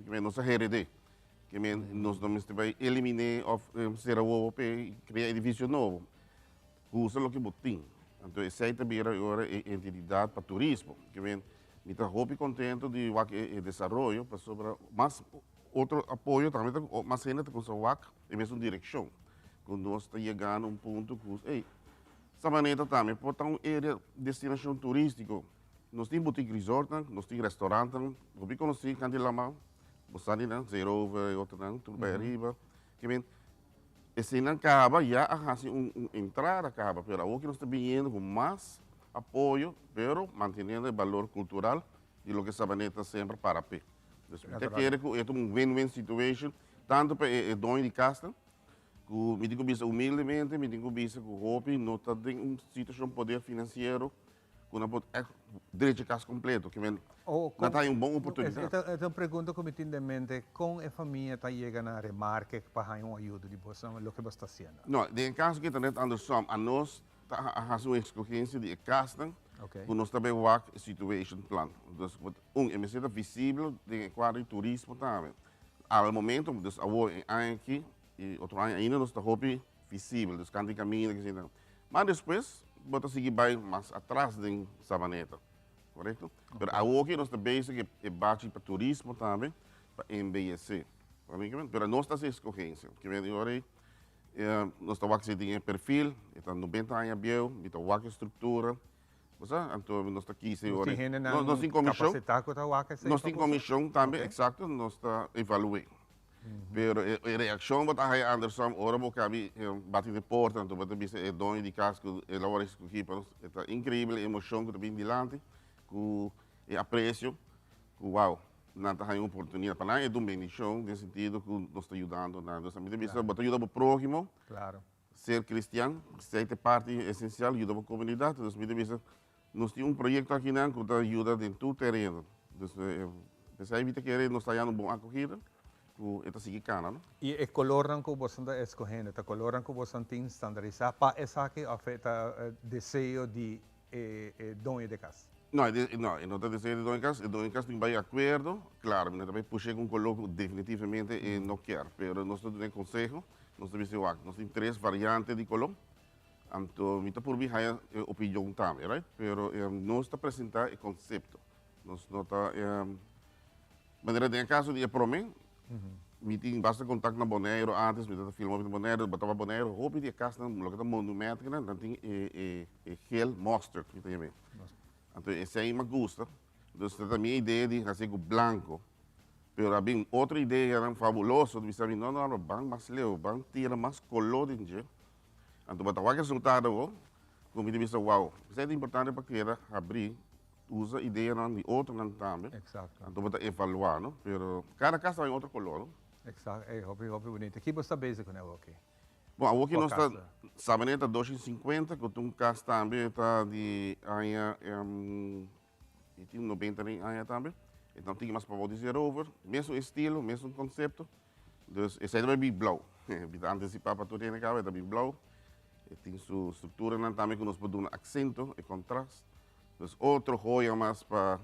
que nossa RD, que nós temos que eliminar ser o e criar edifício novo. Usa o que tem. Então, aceita vir agora a entidade para turismo, que está muito contente de o desenvolvimento, para sobre mais outro apoio também, mais gente com o WAC, e mesmo direção. Quando nós estamos chegando a um ponto que, Sabaneta também, por uma área de destinação turística, nós temos boutique resort, nós temos restaurante, eu conheci Cantilama, você não, Zero Over, outro não, tudo bem arriba, que vem, esse não acaba, já entrada acaba, mas o que nós estamos vendo com mais apoio, pero mantendo o valor cultural e o que Sabaneta sempre para pé. Então, quero que é uma win-win situation, tanto para o dono de casa, me digo bisa humildemente, me digo bisa com hobby, não está em uma situação de poder financeiro, com uma direito de casa completo, que não está em uma boa oportunidade. Então, pergunta que me tem em mente, como a família está chegando a remarque para uma ajuda de você, o que você está fazendo? Não, em caso que está Anderson, a nós fazemos uma escolha de casa, que nós também work situation plan. Então, é mais visível de quadro de turismo também. Ao momento, agora aqui, e outro ano ainda nós estamos visível, dos cantos de caminho, mas depois, vamos seguir mais atrás de Sabaneta, correto? Mas agora nós estamos bem que bate para turismo também, para embellecer. Mas nós estamos escolhendo, que vem agora, nós estamos aqui em perfil, está 90 anos, está a estrutura, Basta, anto nós está aqui se Nós temos nós tem comissão. capacidade que tá waka Nós tem comissão também, exato, nós está evaluando. Pero a reação bota aí Anderson, ora bo cabi bate de porta, então bota bisa é dono de casa que ela hora isso aqui para é incrível emoção que vem dilante, com aprecio, com wow, nada hay uma oportunidade para nós é uma bendição nesse sentido que nos está ajudando, nós também bisa bota ajuda para o próximo. Claro. Ser cristiano, ser parte essencial, ajuda para a comunidade, nós nós temos projeto aqui na que ajuda em todo o terreno. Então, evita que nós está bom acolhida, que está seguindo cana, não? E o color que você está escolhendo, o color que você tem standardizado, para essa que afeta o desejo de dono de casa. Não, não está desejo de dono de casa tem bem acordo, claro, mas também puxei um color definitivamente não quer, mas nós temos um conselho, nós temos três variantes de color. Então, me está por vir a opinião também, right? Pero nós está apresentando o conceito. Nós não está maneira de caso de para mim, me tem basta contato na Bonaire antes, me está filmando na Bonaire, batava Bonaire, roupa de casa na local monumento que não tem gel mustard, me tem bem. Então, essa aí me gusta. Então, essa é a minha ideia de fazer com branco. Pero a bem outra ideia era fabulosa, de saber não, bang mais leu, bang tira mais color dentro. Então, batawa que resultado, como me disse, wow, isso é importante para que abrir, usa ideia de outro também. Exato. Então, bata evaluar, não? Pero cada casa tem outro color, não? Exato, hobby bonito. Aqui você está basic com ele, Bom, aqui nós está sabaneta 250, que tem casa também está de anha, tem 90 anha também. Então, tem mais para dizer over, mesmo estilo, mesmo conceito. Então, esse é bem blau. Vou antecipar para tudo em casa, é bem blau. Tem sua estrutura também que nós podemos acento e contraste. Então, outro joia mais para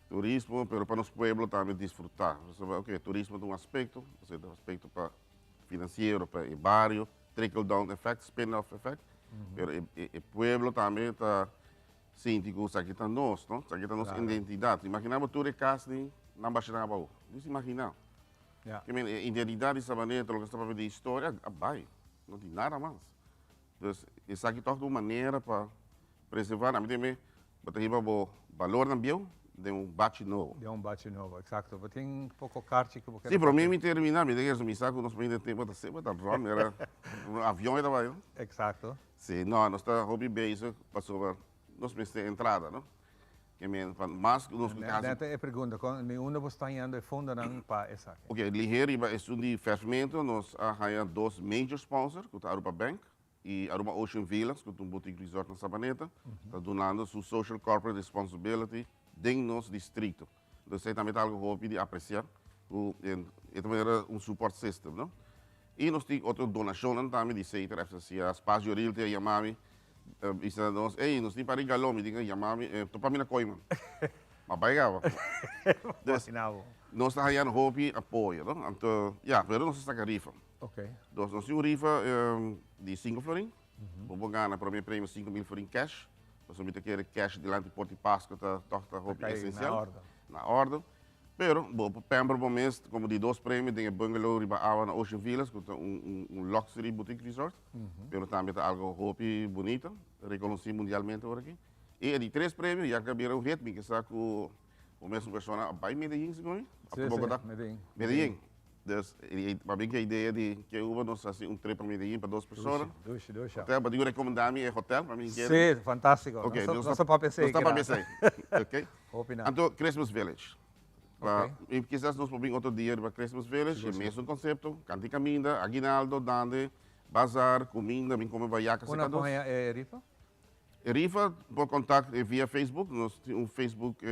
turismo, mas para os pueblos também desfrutar. Okay, turismo tem aspecto para financeiro, para o barrio, trickle-down effect, spin-off effect. Mas o pueblo também está sentindo que aqui está nós, não? Aqui está nossa identidade. Imaginava tudo em casa, não baixava o. Não se imagina. A identidade dessa maneira, o que está para ver de história, vai. Não tem nada mais. Então, isso aqui toca de uma maneira para preservar, a mim também, para ter o valor do ambiente de bate novo. De bate novo, exato. Tem um pouco carte que você... Sim, para mim, me terminar, me deixa me saco, nós podemos ter para ser, para Ron, era um avião era vai. Exato. Sim, não, nós está hobby base, passou nós pensamos entrada, não? Que mas nós caso. Nessa pergunta, nenhum de vocês está indo fundo não para essa aqui. Ok, ligeiro é um de ferramenta, nós há dois major sponsors, que é a Aruba Bank e Aruba Ocean Villas, que é um boutique resort na Sabaneta, está donando sua social corporate responsibility dentro do nosso distrito. Então, isso também é algo hobby de apreciar, e também era um support system, não? E nós temos outra donação também de Seiter, FCC, a Spazio Realty, a Yamami, isa nós, nós temos para regalar, me diga, Yamami, estou para mim na coima. Mas vai gava. Nós estamos aí no hobby apoio, não? Então, pero nós estamos com rifa. Ok. Nós temos rifa de 5 florim, vamos ganhar para o meu prêmio 5.000 florim cash. Nós vamos ter cash de lá de Porto e Páscoa, está hobby essencial. Na ordem. Pero, para o mês, como de 2 prêmios, tem bungalow riba awa na Ocean Villas, que é luxury boutique resort. Pero também está algo hobby bonito, reconhecido mundialmente por aqui. E de 3 prêmios, já acabaram o ritmo, que está com a mesma pessoa vai Medellín, segundo Medellín. Medellín. Dus, para mim, a ideia de que eu nós assim trip para Medellín para 2 pessoas. Dois. Hotel, para digo recomendar-me é hotel para mim. Sim, fantástico. Ok, nós estamos para pensar. Nós estamos para pensar. Ok. Então, Christmas Village. E quizás nós podemos outro dia para Christmas Village, o mesmo conceito, canti caminda, aguinaldo, dande, bazar, comida, bem como vai yaca. Uma põe rifa? Rifa, por contato via Facebook, nós temos um Facebook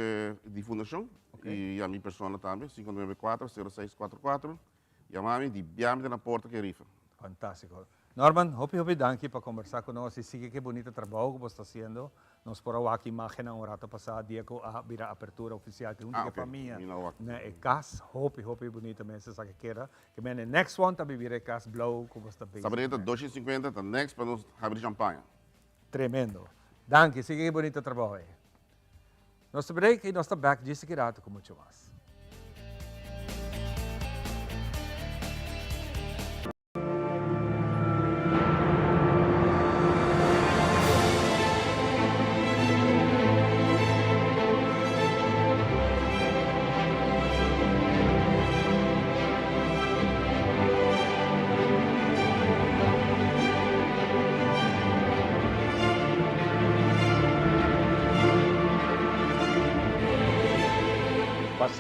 de fundação, e a minha pessoa também, 594-0644, e a mãe de Biame na porta que é rifa. Fantástico. Norman, hopi danke para conversar conosco e siga que bonito trabalho que você está fazendo. Nós por aqui imagen um rato passado dia que vira a abertura oficial de uma família na casa. Hopi bonito mesmo essa que queira. Que men next one também vira casa blow como está bem. Sabreta 250 tá next para nós abrir champanhe. Tremendo. Danke, siga que bonito trabalho. Nosso break e nós está back de seguirado com muito mais.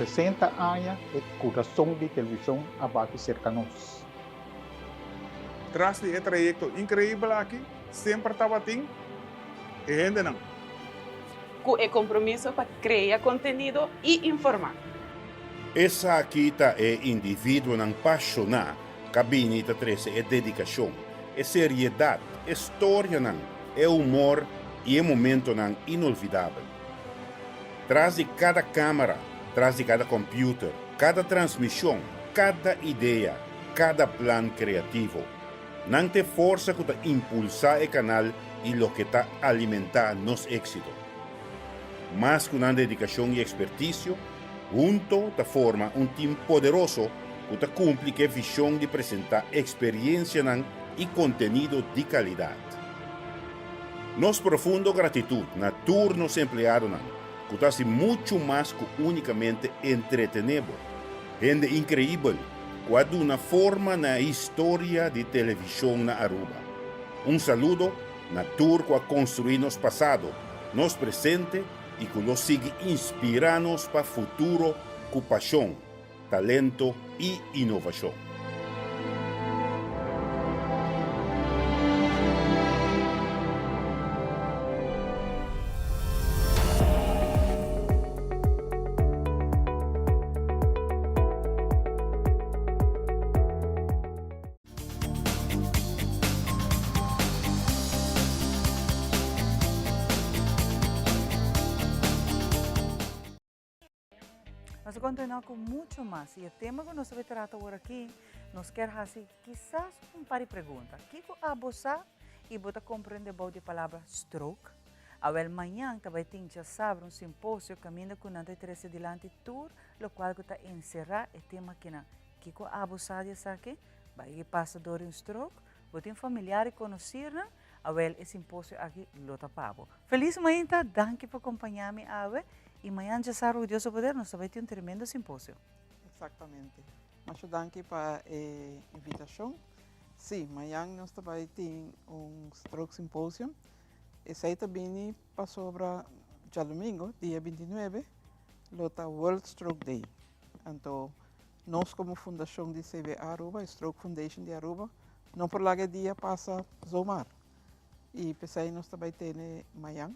60 anos e coração de televisão abate cerca de nós. Tras de trayecto increíble aqui, sempre estava assim, e gente não. Com o compromisso para criar conteúdo e informar. Essa aqui é indivíduo não apaixonado, cabine tá trece é dedicação, é seriedade, é história não, é humor e é momento não inolvidável. Traz de cada câmera, traz de cada computer, cada transmissão, cada ideia, cada plano criativo. Não te força que impulsar o canal e lo que está alimentar nos éxito. Mas com uma dedicação e expertise, junto te forma um time poderoso que te cumpre a visão de apresentar experiência e conteúdo de qualidade. Nos profundo gratitude na turnos empleados que está muito mais que unicamente entretenimento. Gente incrível, que uma forma na história de televisão na Aruba. Um saludo na tour que construir nos passado, nos presente e que nos sigue inspirando para o futuro com paixão, talento e inovação. Nós continuamos com muito mais. E o tema que nós vamos tratar agora aqui, nós queremos fazer quizás um par de perguntas. O que a você e você compreende bem a palavra stroke? Amanhã também tem já sabe um simpósio caminho com a 13 dilante tour, o qual está encerrar o tema que na que a você diz aqui, vai passar por um stroke, você tem familiar e conhecer, o simpósio aqui lo tapavo. Feliz manhã, danke por acompanhar-me, e amanhã já sabe o Deus poder, nós vamos ter um tremendo simpósio. Exatamente. Muito danke para a invitação. Sim, amanhã nós também temos um stroke symposium. Esse aí também passou sobre já domingo, dia 29, lota World Stroke Day. Então, nós como fundação de CV Aruba, Stroke Foundation de Aruba, não por lá que dia passa zomar. E pensei nós também temos amanhã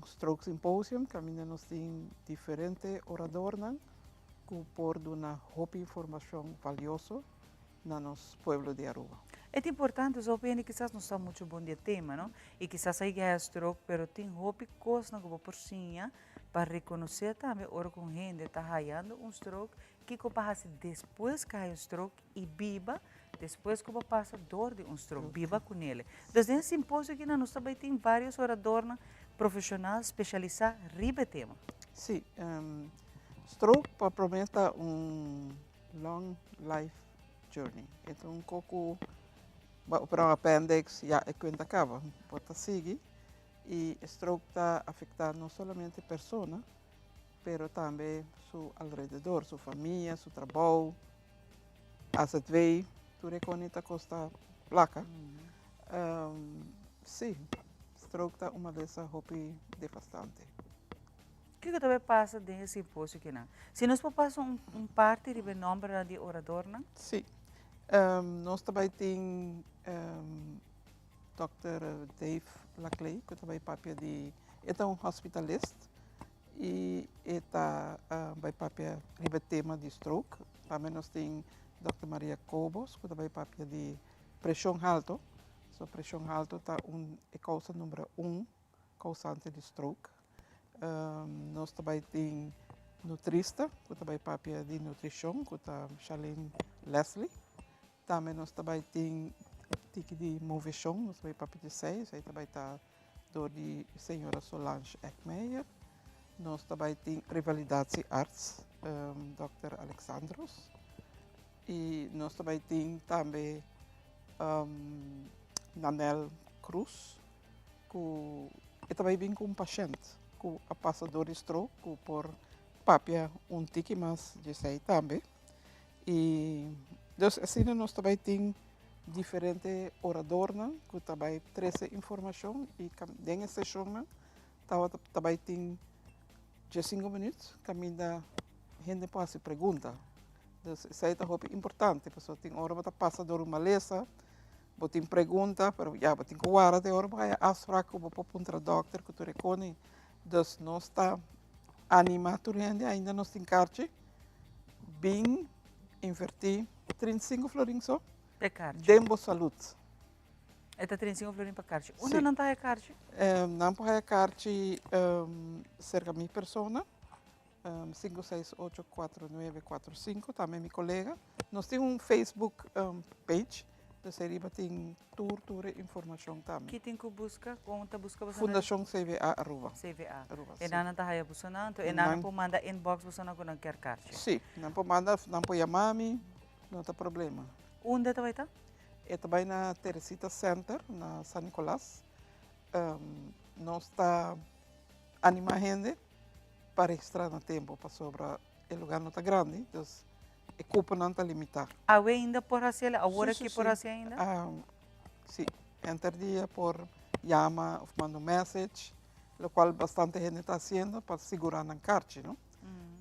stroke symposium, que nós temos diferentes oradores que podem dar informação valiosa no nosso povo de Aruba. É importante, eu penso que quizás não está muito bom de tema, não? E quizás aí é stroke, mas tem coisas que vou por cima para reconhecer também, ora com gente está raiando stroke, que passa depois que o stroke e viva, depois que passa dor de stroke, viva com ele. Desde esse simpósio aqui, nós também temos vários oradores profissionais especializados ribe tema. Sim, stroke promete long life journey. Então, pouco para um appendix já é quando acaba, pode seguir. E stroke está afetando não somente a pessoa, mas também seu alrededor, sua família, seu trabalho. As veio, tu reconhece a placa. Sim, stroke está uma dessas roupas devastantes. O que também passa nesse simpósio aqui? Se nós passamos parte do nome de orador, não? Sim. Nós também temos Dr. Dave Laclay, que também papel de hospitalista e vai papel de tema de stroke. Também nós temos Dr. Maria Cobos, que também papel de pressão alta. So, pressão alta é causa número 1 causante de stroke. Nós também temos nutrista, que também papel de nutrição, que é Charlene Leslie. Também nós também temos tique de movição, nós também papel de 6, aí também está do de senhora Solange Eckmeyer. Nós também temos Rivalidade Arts, Dr. Alexandros. E nós também temos Nanel Cruz, que também vem com um paciente, que a passador de stroke, que por papel tique mais de 6 também. E assim nós também temos diferentes oradores que também trazem informação e nessa sessão também tem 5 minutos, caminha gente pode se pergunta. Então, isso é importante, pessoal tem hora para passar por uma lesa, botem pergunta, pero já botem que hora de hora para afspraak op een dokter que tu recone. Dus nós está animado gente ainda nós tem carte, bem invertir 35 florins só. De carte. Dembo saúde. Eta 35 florins para carte. Onde não está a carte? Não para a carte cerca de 1.000 pessoas. 5684945, também minha colega. Nós temos Facebook page, então seria tem tour informação também. Que tem que buscar? Como está buscando? Fundação CVA Aruba. CVA. Aruba. E não está aí buscando, e não pode mandar inbox buscando com qualquer carte. Sim, não pode mandar, não pode chamar-me, não tem problema. Onde está aí? É também na Teresita Center, na San Nicolás. Nós está animando gente para extra no tempo, para sobra o lugar não está grande, então o cupo não está limitado. Ainda por fazer, agora que por fazer ainda? Sim, entre dia por chama ou manda message, o qual bastante gente está fazendo para segurar na carte, não?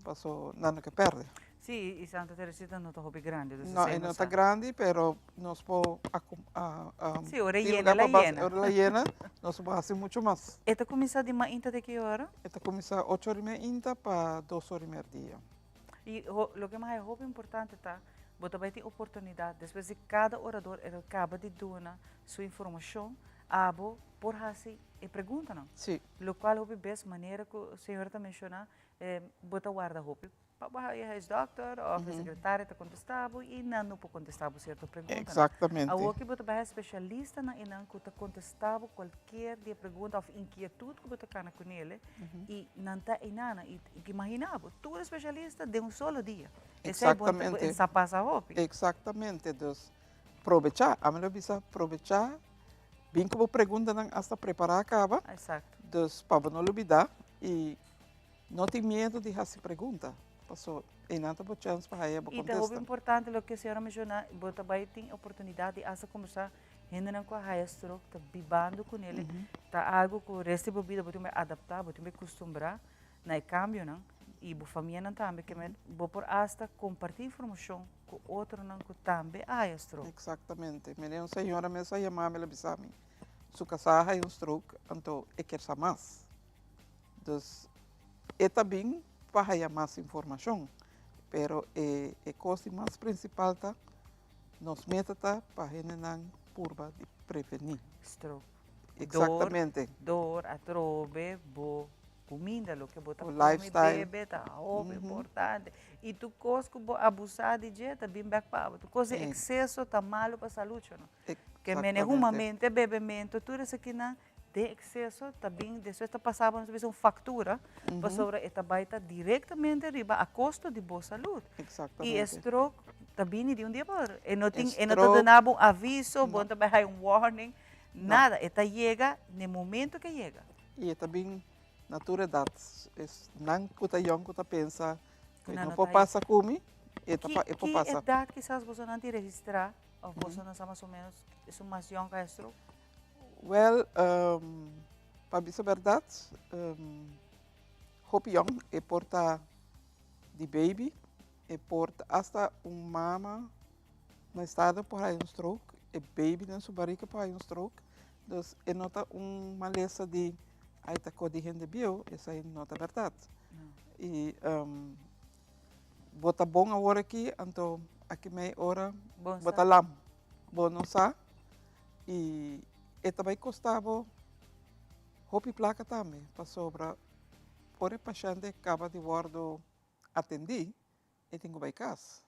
Para não que perde. Sim, e Santa Teresita não está grande. Não, não está grande, pero nós podemos sim, hora llena, nós podemos fazer muito mais. Eta começa de manhã de que hora? Eta começa 8h30 para 2h30 dia. E o que mais é importante tá, você vai ter oportunidade, depois de cada orador ele acaba de dar sua informação, abo por fazer e pergunta não. Sim. O qual é a best maneira que o senhor está mencionando, bota guarda roupa. Para o doctor ou a secretária está contestando e não pode contestar certa pergunta. Exatamente. A que você é especialista na inang que está contestando qualquer pergunta ou inquietude que você tem com ele e não está inana e imaginava, tu é especialista de solo dia. Exatamente. Essa passa roupa. Exatamente. Então, aproveitar, a melhor bisa aproveitar, bem como pergunta não hasta preparar acaba. Exato. Então, para não olvidar e não ter medo de fazer pergunta. E não tem chance para aí contestar. E é importante o que a senhora mencionou, você vai ter oportunidade de conversar ainda não com a maestro, está vivendo com ele, está algo que o resto da vida você vai adaptar, você vai acostumar, não é cambio, não? E a família não também, que você por hasta compartilhar informação com outro não que também a maestro. Exatamente. Uma senhora me chamou me disse sua casa é stroke, então quer saber mais. Então, é também para ter mais informação, pero a coisa mais principal tá nos meta tá para a gente não curva de prevenir. Stroke. Exatamente. Dor, atrobe, comida, o que você come, lifestyle. bebe, tá importante. E tu coisa que abusar de dieta, bem back para tu coisa excesso tá malo para a saúde, não? Que menehumamente, bebimento, tudo isso aqui não de excesso também depois está passando uma factura para sobre esta baita diretamente arriba a custo de boa saúde. Exatamente. E stroke também de dia para e não tem dando aviso, bom também há warning, nada, esta chega no momento que chega. E também naturalidade, não cutayong que pensa que não pode passar comigo, e pode passar. Que idade quizás você não te registrar ou você não sabe mais ou menos isso mais young que stroke? Well, para dizer a verdade, Hope Young é porta de baby, é porta hasta mama na estado por aí stroke, é baby na sua barriga por aí stroke, então é nota lesa de aí tá corrigendo bio, essa é nota verdade. E bota bom agora aqui, então aqui meia hora bota lá, bom não sa e também custava roupa placa também, para sobra. Por o paciente acaba de guardo atender e tem que ir casa.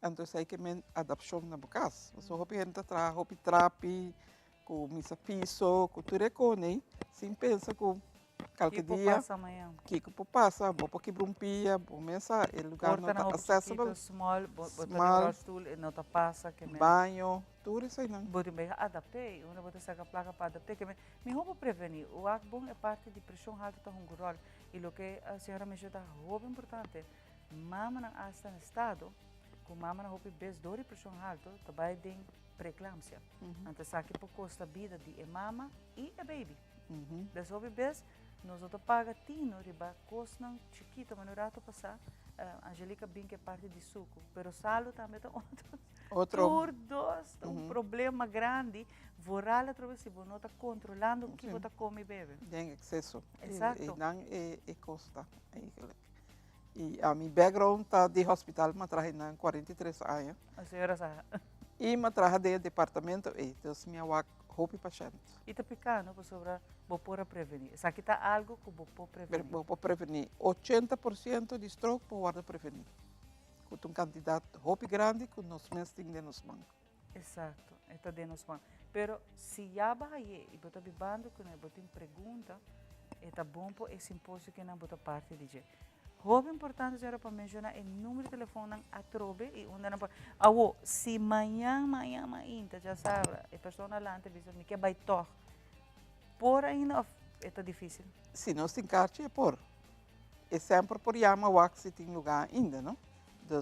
Então, aí que me adaptação na casa. So, roupa entra tra, roupa trapi, com misa piso, com tudo recone, sem pensar com qualquer dia. Que passa, vou para que brumpia, vou mesa, o lugar não está acessível. Small, não está passa, que banho. Tudo isso aí não. Você vai adaptar, uma você saca a placa para adaptar, que me roupa prevenir. O bom é parte de pressão alta está um rol e o que a senhora me ajuda roupa importante. Mama não está no estado, com mama não roupa bem dor e pressão alta, também tem pré-eclâmpsia. Então sabe por custa vida de mama e a baby. Das roupa bem nós outros paga tino riba costa chiquito mas no rato passar Angelica bem que é parte de suco, pero salo também tem Outro. Tour 2, um problema grande. Voral outra vez se você não está controlando o que você come e bebe. Tem excesso. Exato. E não é custa. E a minha background está de hospital, mas trabalhei 43 anos. A senhora sabe. E me trabalhei de departamento e então minha roupa paciente. E está picando para sobrar, vou pôr prevenir. Isso aqui está algo que vou pôr prevenir. Vou prevenir. 80% de stroke pode prevenir. Com uma quantidade de roupa grande que nós mesmos temos nos mãos. Exato, está dentro nos mãos. Pero se já vai e você bibando que não tem pergunta, é bom para esse imposto que não bota parte de gente. Roupa importante era para mencionar o número de telefone a trobe e onde não pode. Se amanhã já sabe, a pessoa lá antes diz que vai tocar. Por ainda é difícil. Se nós temos carte é por. É sempre por chama o se tem lugar ainda, não? Então,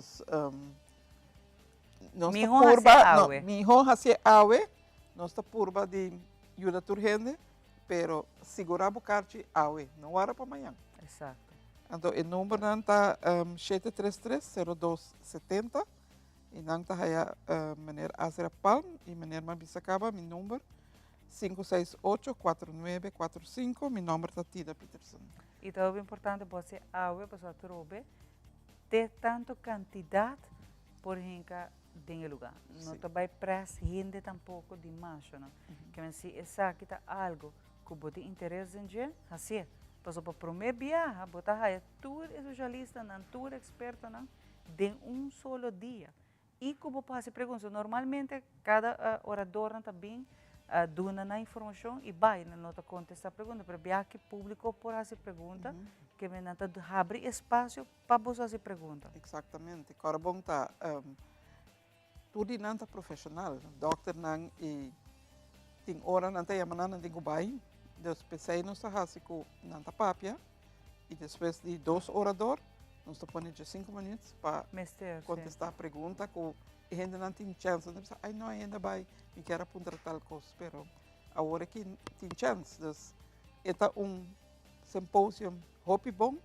nossa curva, minha hace awe, nossa curva de ajuda urgente, pero segurar o carte awe, não era para amanhã. Exato. Então, o número está 733-0270 e não está aí maneira Azra Palm e maneira Mabisacaba, meu número 568-4945, meu número está Tida Peterson. E também é importante você água para sua trobe ter tanto quantidade por rinca em lugar. Não vai pressa gente tampouco demais, não? Que se essa aqui está algo que você interessa em gente, assim. Para o primeiro viagem, você vai tour especialista, tour experto, de solo dia. E como você pergunta, normalmente cada orador também dá uma informação e vai, não te contesta a pergunta, mas viagem público por essa pergunta, que me abre espaço para você fazer pergunta. Exatamente. Agora, bom, está tudo não está profissional. Doctor não e tem hora não tem amanhã não tem que vai. Depois pensei nos arrasco na papia e depois de 2 oradores nós põe de 5 minutos para contestar a pergunta que a gente não tem chance. Ai não ainda vai me quer apontar tal coisa, pero agora que tem chance. Então é simpósio hopi bom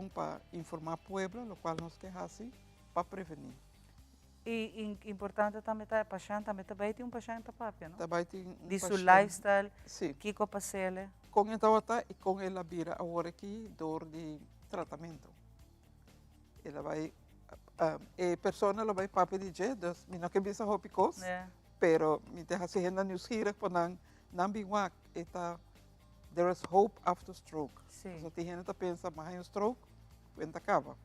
para informar o povo, o qual nós queremos fazer para prevenir. E importante também é paciente, também tem paciente da papia, não? Também tem de seu lifestyle, sim. Que passele. Com então e com ela vira agora que dor de tratamento. Ela vai a pessoa ela vai papel de jeito, não que bisa hopi cos, pero me te hace gente news here para não biwak eta there is hope after stroke. So tem gente que pensa mais stroke, quando acaba.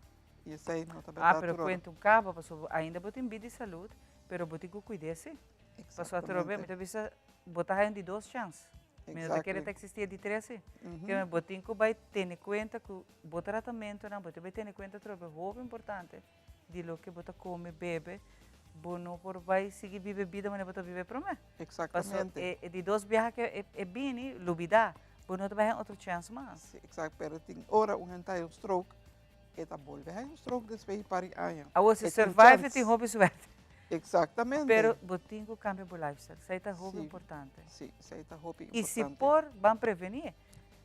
E isso aí não está bem. Pero quando acaba, ainda tem vida de saúde, pero você tem que cuidar-se. Passou a trobe, me te botar de 2 chances. Me não quer existir de 3. Que você tem que ter em conta que o tratamento, você vai ter em conta trobe, muito importante de lo que você come, bebe, não por vai seguir viver vida, mas você viver para mim. Exatamente. De 2 viagens que é bem, lubida, você não vai ter outra chance mais. Exato, pero tem hora um stroke. Eta volve a stroke después para años. Se survive tem hobby suerte. Exatamente. Pero botinho que cambia o lifestyle. Isso é hobby importante. Sim, isso é hobby importante. E se por vão prevenir.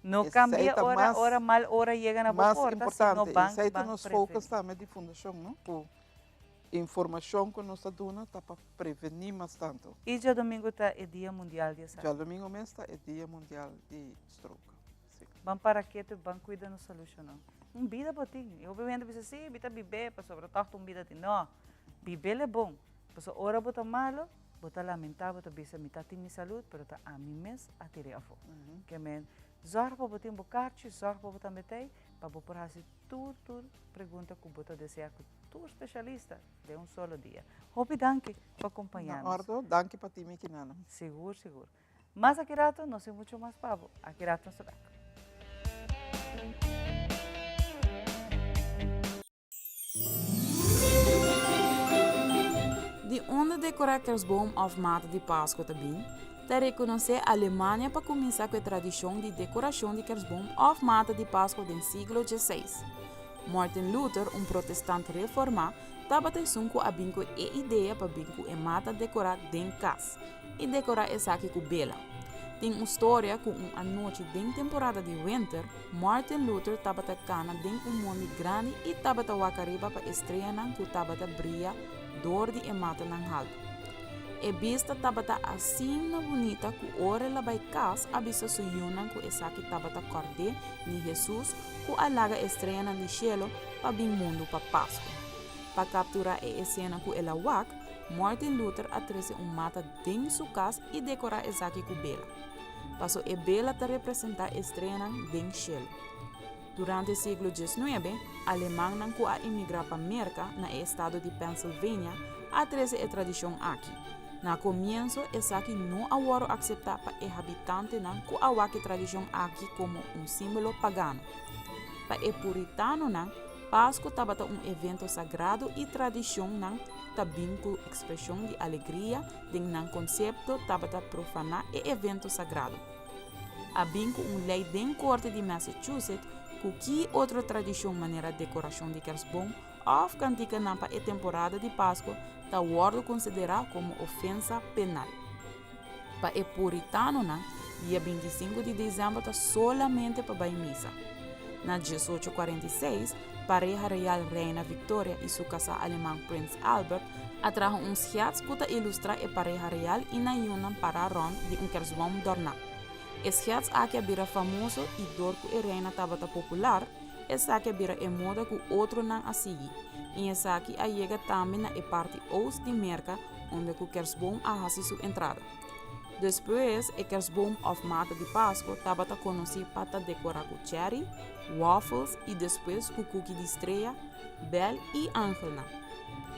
Não cambia hora mal hora chega na boa porta. Mais importante. Isso aí nos focos também de fundação, não? Com informação que nós damos para prevenir mais tanto. E já domingo está é Dia Mundial de Saúde. Já domingo mesmo está é Dia Mundial de Stroke. Vamos para aqui, vamos cuidar da solução. Vida botinho. Eu vendo você sim, bita beber, para sobre torto vida de não. Beber é bom. Para hora bota malo, bota lamentar, bota bisa mitad tem minha saúde, pero tá a mim mesmo a tirar a fogo. Que men zorra para botar bocarte, zorra para botar metei, para botar assim tudo pergunta que bota desejar que tu especialista de solo dia. Hope danke para acompanhar. Ordo, danke para ti mikinana. Seguro. Mas aqui rato não sei muito mais pavo. Aqui rato não back. De onde decorar kerstboom of mata de Páscoa também, te reconhecer a Alemanha para começar com a tradição de decoração de kerstboom of mata de Páscoa do século XVI. Martin Luther, protestante reformado, estava tendo a binco e ideia para binco e mata decorar dentro casa e decorar essa aqui com bela. Tem uma história com uma noite de temporada de winter, Martin Luther tabata cana de mundo grande e tabata wakariba para estreia nang ku tabata brilha dor de emata nang haldo. E vista tabata assim na bonita ku ore la by cas abisa suyunan ku esaki tabata corde ni Jesus ku alaga estreia nang di cielo pa bing mundo pa Páscoa. Pa capturar a cena ku elawak, Martin Luther atrese mata ding su cas e decora esaki ku bela. Paso e bela te representa estreia nang ding cielo. Durante o século XIX, alemão não ku a imigrar para América na estado de Pennsylvania, atrese a tradição aqui. Na comienzo, esaki não awaro aceitar para o habitante não ku awaki tradição aqui como símbolo pagano. Para o puritano não, Páscoa tabata evento sagrado e tradição não tabim com expressão de alegria, de não conceito tabata profanar e evento sagrado. Abim com lei de corte de Massachusetts, com que outra tradição maneira decoração de kersboom of cantica nampa e temporada de Páscoa está word considerado como ofensa penal. Para o puritano, dia 25 de dezembro está solamente para a missa. Na 1846, pareja real Reina Victoria e seu casal alemão Prince Albert atrajo schiats que ilustra a pareja real e na união para ron de kersboom dorna. Schiats aqui bira famoso e dor que a reina estava popular, essa que bira é moda que outro não a seguir. E essa aqui a chega também na parte oeste de América, onde o kersboom a hasi sua entrada. Depois, o kersboom of mata de Páscoa estava conhecido para decorar com cherry, waffles e depois com cookie de estreia, bel e ángel.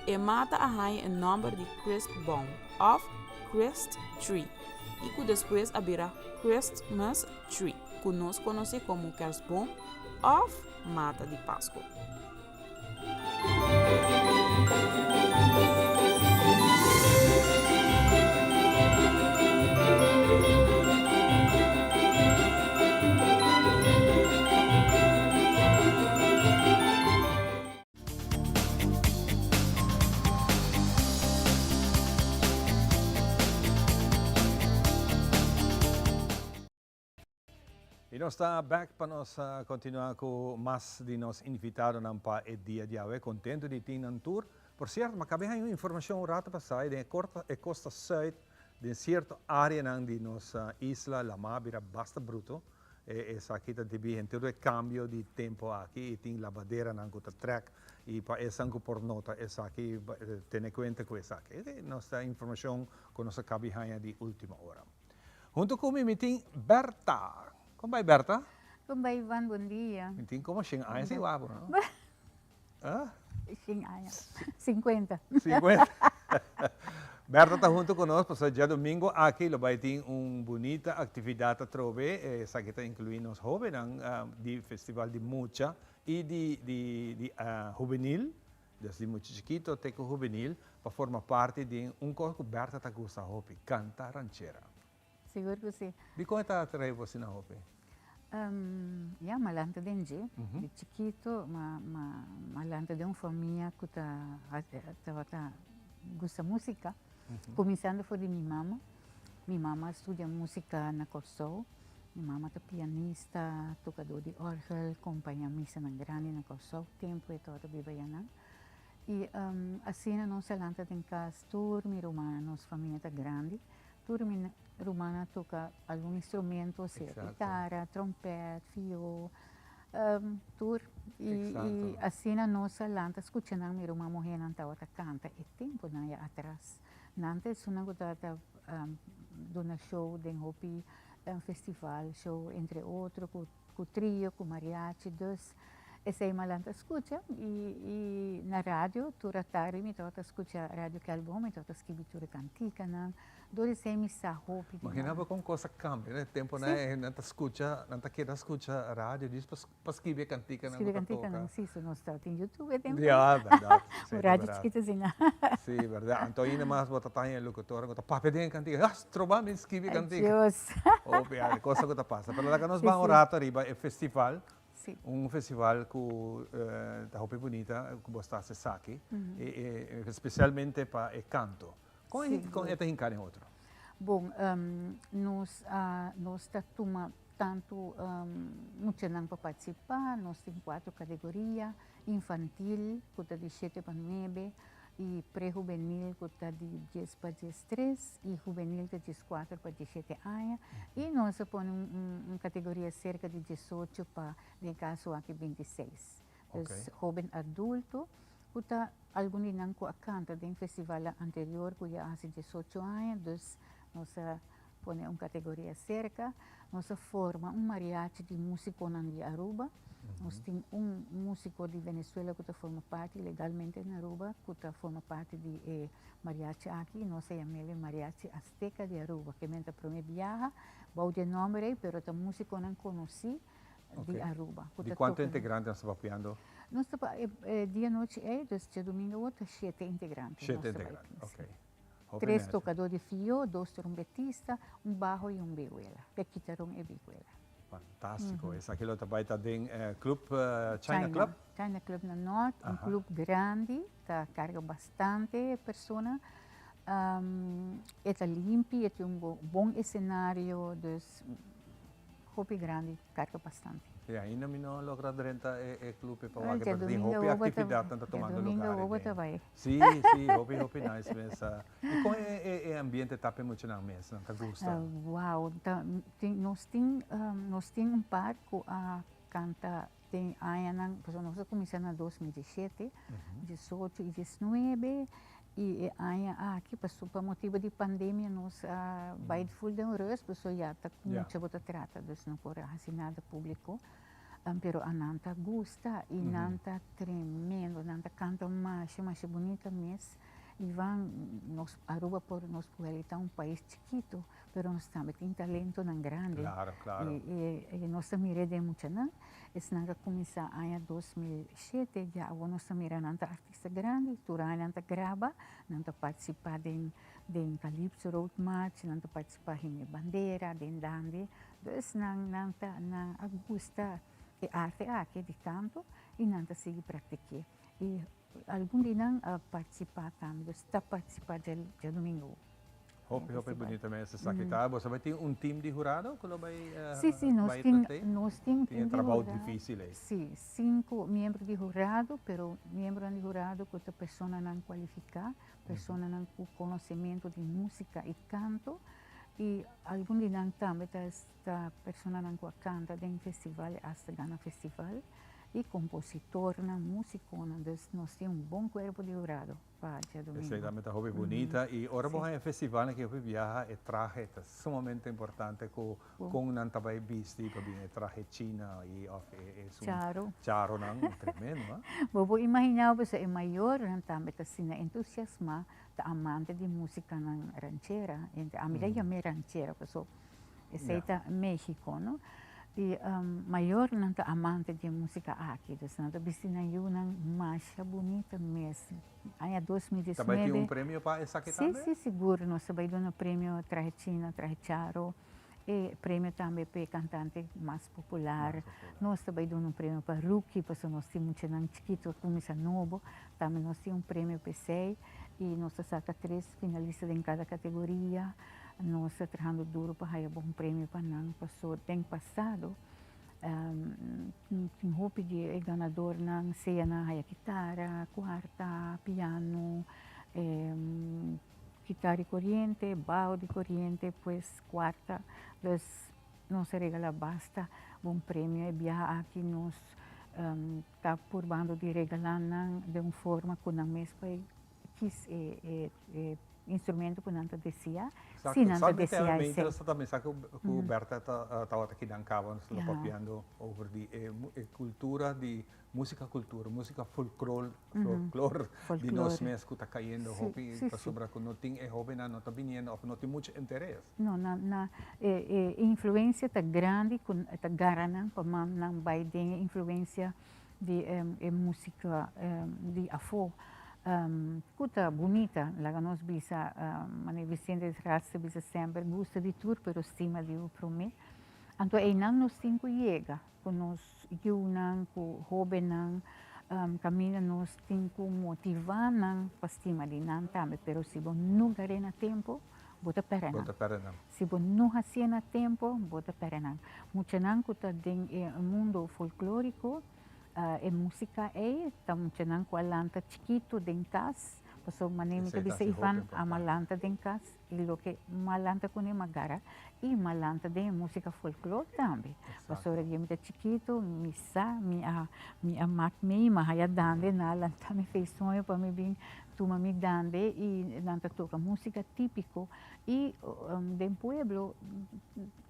E mata a raia em nome de Christbaum of Christ Tree e que depois abrirá Christmas Tree, que nós conhecemos como kersboom of mata de Páscoa. E nós está back para nós continuar com mais de nós invitados para o dia de hoje. Contento de ter um tour. Por certo, mas acabei de informação rata passar de costa sul de certa área de nossa isla, La Mabira, basta bruto. Essa aqui está de todo o cambio de tempo aqui e tem lavadeira na outra track e para essa por nota essa aqui tem conta com essa aqui. Nossa informação com nossa cabinha de última hora. Junto comigo tem Berta. Como vai, Berta? Como vai, Ivan? Bom dia. Tem como xing aya si guapo, não? Xing aya. 50. 50. Berta está junto conosco, porque dia domingo aqui vai ter uma bonita atividade a trove, essa que está incluindo os jovens do Festival de Mucha e de juvenil, desde muito chiquito até que juvenil, para formar parte de coisa que Berta está gostando de cantar ranchera. Seguro que sim. De como está atrás você na roupa? Malanta denje, de chiquito, malanta de uma família que gosta de música. Começando foi de minha mama. Minha mama estuda música na Corsol. Minha mama é pianista, tocador de órgão, acompanha missa na grande na Corsol. Tempo é todo bibaiana. E assim não se lanta em casa, turmi romana, nossa família é grande. Turmi romana toca algum instrumento, seja guitarra, trompete, fio, e assim a nossa lanta escutando a minha irmã morrer na outra canta e tempo na atrás. Nante suna gutata dona show de hopi festival show entre outros com trio, com mariachi, dos essa é malanta escuta e na rádio tura tarde me toca escuta rádio Kersboom me toca escrever cantica na dove sei mi sa hopi. Immaginava com coisa cambia, né? Tempo né, não tá escuta, não tá querendo escutar rádio, diz para escrever cantica na escrever cantica não, sim, isso não está em YouTube tempo. Verdade. O rádio escuta assim. Sim, verdade. Então ainda mais bota tá em locutor, bota papo de cantica, trova me escrever cantica. Deus. Óbvio, coisa que tá passa. Pero lá que nós vamos orar arriba é festival. Sim. Festival que da roupa bonita, que você está aqui, especialmente para o canto. Com esta hincada em outro? Bom, nós toma tanto muito não para participar, nós temos 4 categorias, infantil, que está de 7 para 9, e pré-juvenil, que está de 10 para 13, e juvenil de 14 para 17 anos, e nós pomos uma categoria cerca de 18 para, no caso aqui, 26. Então, jovem adulto, que está alguns não canta em festival anterior, que já há 18 anos, nós põe uma categoria cerca, nós forma mariachi de músico de Aruba, nós temos músico de Venezuela que forma parte legalmente na Aruba, que forma parte de mariachi aqui, nós chamamos mariachi azteca de Aruba, que mentre prome viaja, vou de nome, pero a músico não conheci de Aruba. De quanto integrante nós estamos apoiando? Nós dia noite de domingo outro 7 integrantes. 7 integrantes, ok. 3 tocadores de fio, 2 trompetistas, bajo e vihuela, pequitarão e vihuela. Fantástico. Esse aqui também está em Club China Club? China Club na Norte, clube grande, está carga bastante pessoas. Está limpo, tem bom cenário, hobby grande, carga bastante. E ainda não logra renta e clube para que tem hobby atividade tanto tomando lugar. Sim, hobby nice mesmo. E como é ambiente tape muito na mesa, não gosta? Uau, nós temos par que canta tem ano, nós começamos em 2017, 18 e 19. E aqui passou por motivo de pandemia nós vai de full de rus, pessoa já está com muita bota trata, dus não por assinada público, pero a nanta gusta e nanta tremendo, nanta canta mais bonita mesmo. E nós Aruba por nós é um país chiquito, pero nós também tem talento não grande. Claro. E nós também de muito não. Esse nanga começou em 2007, já nós também nanta artista grande, turana nanta grava, nanta participar de Calypso Road March, nanta participar de bandeira, de dande. Então nanta na gusta e arte aqui de canto e nanta sigue praticar. E algum dia participar também, está participando de domingo. Hobby bonita mesmo essa aqui, tá? Você vai ter time de jurado que vai Sim, nós temos um trabalho difícil aí. Sim, 5 membros de jurado, pero membros de jurado que a pessoa não qualifica, pessoa não com conhecimento de música e canto, e algum dia também esta pessoa não canta em festival, hasta gana festival. E compositor, músico, nós temos bom corpo de jurado para dia domingo. Essa também está hobby bonita e agora vamos a festival que eu viaja e traje é sumamente importante com não também visto para vir traje China e charo não tremendo, Vou imaginar você é maior também está sendo entusiasma da amante de música na ranchera, a minha é ranchera, pessoal, essa é México, não? E maior não está amante de música aqui, então não está uma marcha bonita mesmo. Em 2019. Também tem prêmio para essa aqui também? Sim, seguro. Nós também damos prêmio Traje China, Traje Charo, e prêmio também para cantante mais popular. Nós também damos prêmio para rookie, porque nós temos um chiquito, começa novo. Também nós temos prêmio para 6 e nós sacamos 3 finalistas em cada categoria. Nós estamos trabalhando duro para ganhar bom prêmio para nós. Tem passado, tem roupa de ganador na cena, ganha guitarra, quarta, piano, guitarra corriente, bajo de corriente, pues quarta. Nós regala basta bom prêmio e viaja aqui nós está probando de regalar de uma forma que não mesmo quis instrumento que não descia. Sim, não descia. Exatamente, também sabe que o Berta estava aqui na cava, nós estamos papiando over de cultura de música folclore de nós mesmos que está caindo, hobby para sobre que não tem hobby não está vindo, não tem muito interesse. Não, na influência está grande, está garana para não vai ter influência de música de afro. Kuta bonita, lá nós bisa, Mane Vicente de Raça bisa sempre gusta de tudo, pero estima de o prome. Então aí não nós temos que chegar, com nós junam, com jovem não, caminha nós temos que motivar não para estima de não também, pero se bom nunca rena tempo, bota perenang. Bota perenang. Se você não hacía a tempo, bota perenang. Mucha nan kuta ding mundo folclórico, música mucha nan ko alanta chiquito den cas, paso manemi ka bisa Ivan amalanta den cas, e lo que malanta kuni magara, e malanta den música folclore também. Paso regi mi chiquito, mi amak me mahaya dande na lanta mi fez sonho para me bem tuma mi dande e lanta toca música típico e den pueblo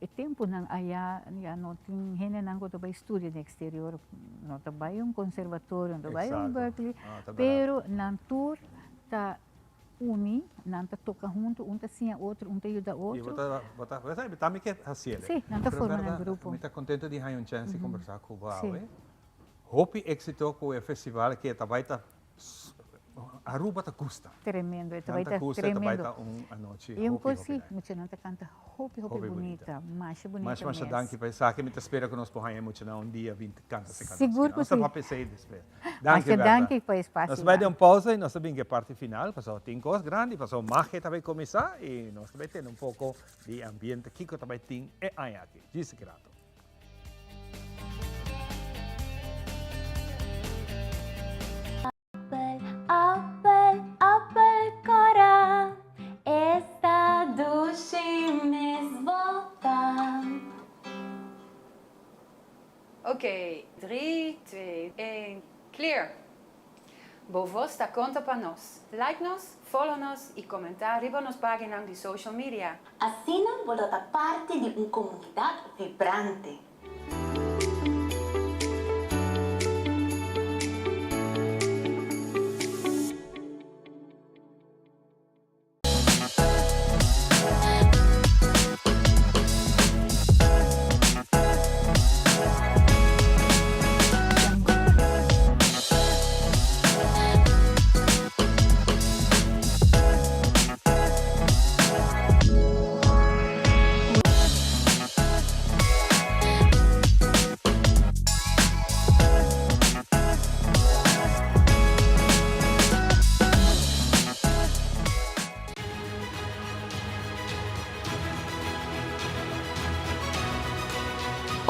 e tempo nang aya no tin hene nang ko to ba estudio no exterior no to ba yung conservatorio no to ba yung Berkeley pero nan tour ta uni nanta toca junto unta sim outro unta ajuda outro você também quer fazer sim nanta forma no grupo muito contente de ter uma chance de conversar com o Baue hope éxito com o festival que também tá Aruba ta custa. Tremendo, tremendo. E um coisa, muita gente canta hopi bonita, mais bonita. Mas danke para isso, que me espera que nós possamos dia 20 canta se canta. Seguro que sim. Nós vamos pensar depois. Danke para o espaço. Nós vamos dar uma pausa e nós sabemos que a parte final, passou tem coisas grandes, passou magia também começar e nós também temos pouco de ambiente que também tem e aí aqui. Diz grato. Apel cora, esta duše volta. Ok, 3, 2, 1, clear. Bovosta conta para nós. Like-nos, follow-nos e comentar arriba nas páginas de social media. Assim não vou dar parte de uma comunidade vibrante.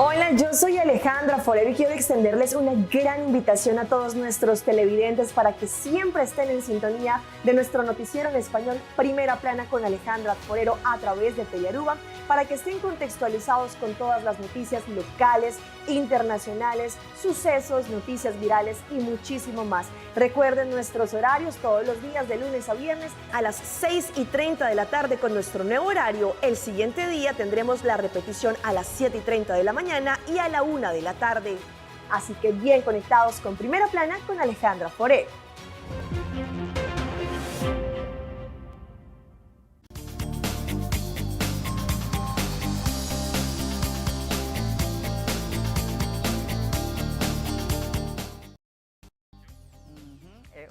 Hola, yo soy Alejandra Forero y quiero extenderles una gran invitación a todos nuestros televidentes para que siempre estén en sintonía de nuestro noticiero en español Primera Plana con Alejandra Forero a través de Telearuba, para que estén contextualizados con todas las noticias locales, internacionales, sucesos, noticias virales y muchísimo más. Recuerden nuestros horarios todos los días de lunes a viernes a las 6:30 de la tarde con nuestro nuevo horario. El siguiente día tendremos la repetición a las 7:30 de la mañana y a la 1 de la tarde. Así que bien conectados con Primera Plana con Alejandra Forero.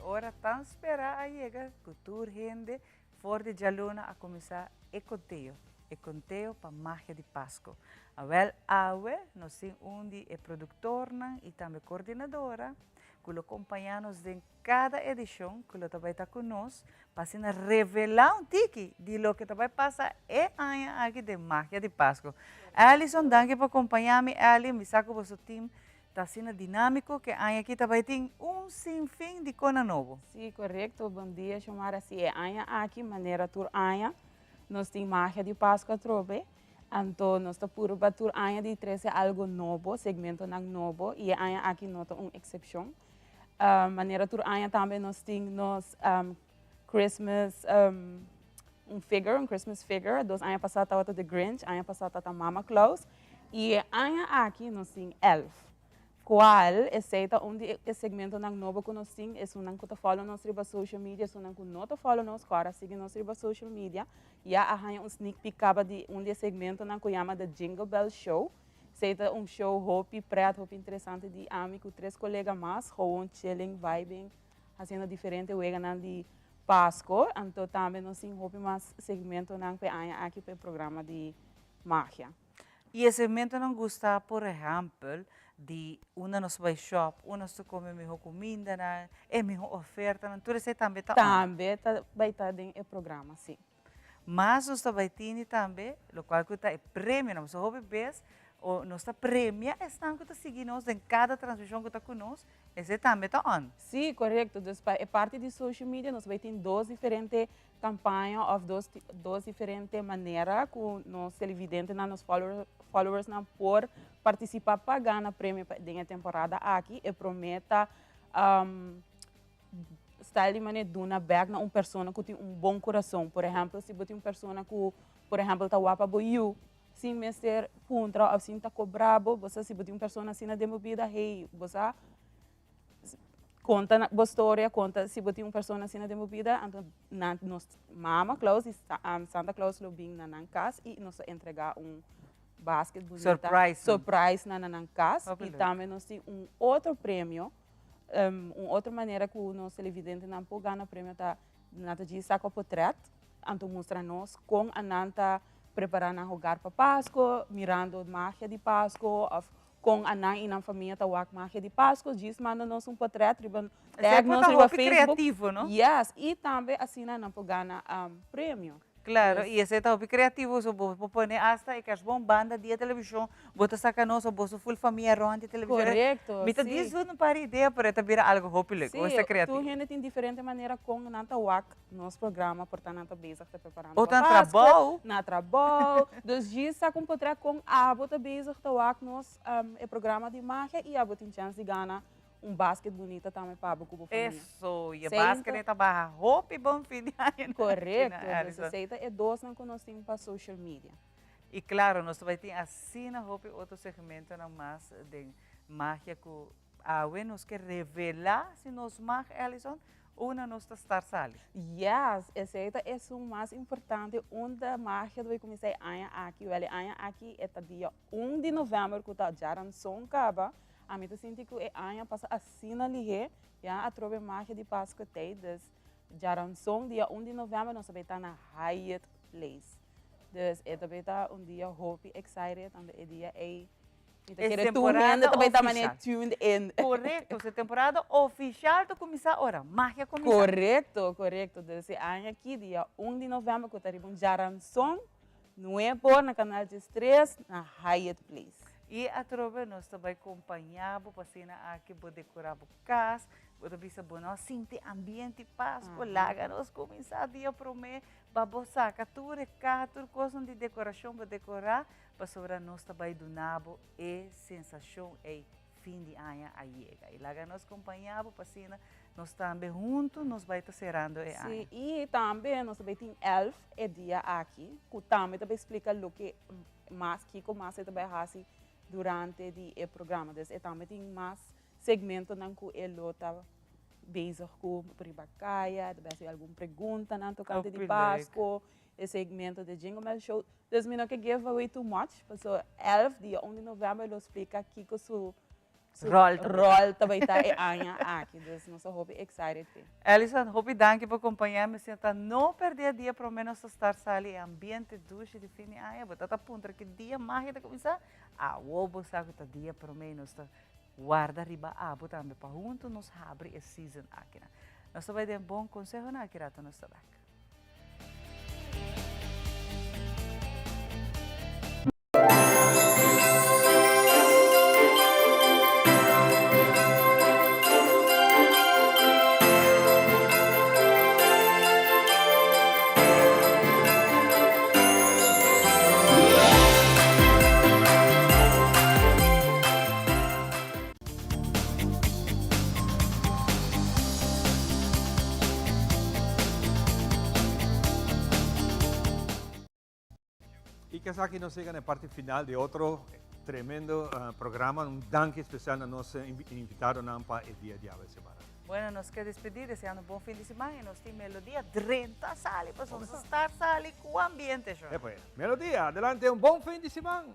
Ora tan esperar a chega cultura gente fora de Jaluna a começar e conteio para magia de Páscoa. Awel awe nós temos onde é produtora e também coordenadora, que acompanha-nos em cada edição, que também está conosco, para revelar um tique de lo que também passa e aqui de magia de Páscoa. Alison, danke por acompanhar-me, Ali, me saco o seu time. Está sendo dinâmico, que aqui também tem sinfim de coisa nova. Sim, correto. Bom dia, chamar assim é aqui, maneira tur anha. Nós temos magia de Páscoa trobe. Então, nós estamos por batur anha de trazer algo novo, segmento novo, e aqui nota uma exceção. Maneira tur anha também nós temos Christmas Christmas figure. Dos anha passada outra de Grinch, anha passada tá Mama Claus, e aqui nós temos Elf. Qual é onde o segmento novo que nós temos, é um que follow nos riba social media, é um que não follow nos agora, siga nos riba social media, e arranha sneak peek de onde segmento que chama de Jingle Bell Show, é show hopi preto, hopi interessante de amigo, 3 colegas mais, chilling, vibing, fazendo diferente wega de Páscoa, então também nós temos hopi mais segmento aqui para o programa de magia. E esse segmento não gosta, por exemplo, de uma nos vai shop, uma nos come melhor comida, é melhor oferta, tudo isso também está. Também vai estar dentro do programa, sim. Mas nós também temos também, o qual que é prêmio, nós vamos ver, o nossa prêmio está que seguir nós em cada transmissão que está conosco, esse também está on. Sim, correto. É parte de social media, nós vamos ter duas diferentes campanhas, ou duas diferentes maneiras que os televidentes, os followers não por participar para ganhar prêmio da temporada aqui e prometa estar de maneira de uma bag na uma pessoa que tem bom coração. Por exemplo, se você tem uma pessoa que, por exemplo, está guapa para you, sem mestre contra ou sem está cobrado, você se você tem uma pessoa assim na demovida, hey, você conta a história, conta se você tem uma pessoa assim na demovida, então nós Mama Claus e Santa Claus lo bing na casa e nós entregar basket bonita, surprise na casa e também nós temos outro prêmio, uma outra maneira que o nosso televidente não pode ganhar prêmio tá nata de saco portrait, então mostra nós com a nanta preparar na jogar para Páscoa, mirando magia de Páscoa, com a nan e na família tá wak magia de Páscoa, diz manda nós portrait, riban tag nós riba Facebook, criativo, não? Yes, e também assim não pode ganhar prêmio. Claro, e esse é o criativo, so vou pôr hasta e que as bom banda de televisão, bota saca nós, o bolso full família ronde televisão. Correto. Mita diz não para ideia para virar algo hopeless, ou é criativo. Tu gente tem diferente maneira com nanta wak nosso programa, portanto nanta basic tá preparando. Ou tá trabalho, na trabalho. Dos dias sa com poder com a bota basic tá wak nos é programa de magia e a bota tem chance de ganhar basket bonito também para a família. Isso, e a basket está barra roupa e bom fim de ano. Correto, essa receita é doce não conhecemos para social media. E claro, nós vai ter assim na roupa outro segmento na mais de magia que a nos que revelar se nos magia Alison uma nossa estar sali. Yes, essa é o mais importante onde a magia vai começar aqui, aqui é o dia 1 de novembro que está já em Soncaba. A mim senti que é ano passa assim na lihe, já a trobe magia de Páscoa tem, des já dia 1 de novembro nós vamos estar na Hyatt Place. Des é também tá dia hope excited, também é dia temporada também tá oficial. tuned in. Correto, essa temporada oficial to começar ora, magia começar. Correto, desse ano aqui dia 1 de novembro que está ribon Jaranson, novo na canal de 3 na Hyatt Place. E a trova nós também acompanhamos, passando aqui para decorar a casa, para bisa bono, sinti ambiente Páscoa, laga nós começar dia promê, babosa, catura, coisa de decoração para decorar, para sobre nós também do nabo e sensação é fim de ano a chega. E laga nós acompanhamos, passando nós também juntos, nós vai estar cerrando e ano. E também nós também tem Elf é dia aqui, que também explica o que mais que como mais também assim durante o programa. E também tem mais segmentos que ele está bezig com pribacaia, se alguma pergunta na tocante de Páscoa, o segmento de Jingle Bell Show. Então, eu não quero give away too much, porque 11 dia 1 de novembro ele explica aqui que o rol também está aqui. Então, nós estamos excited. Alison, hope danke por acompanhar-me. Senta não perder dia, pelo menos estar sali ambiente duche de fim de ano. Bota a ponta que dia mais de começar. Vou saber que dia, pelo menos guarda riba também para junto nos abre a season aqui. Nós vai dar um bom conselho na aqui nós estamos. Y que aquí nos sigan en parte final de otro tremendo programa, un danke especial a nuestro invitado para el día de hoy. Bueno, nos queda despedir, deseando un buen fin de semana y nos tiene Melodía 30 sali, pues vamos a estar sali con ambiente. Melodía, adelante, un buen fin de semana.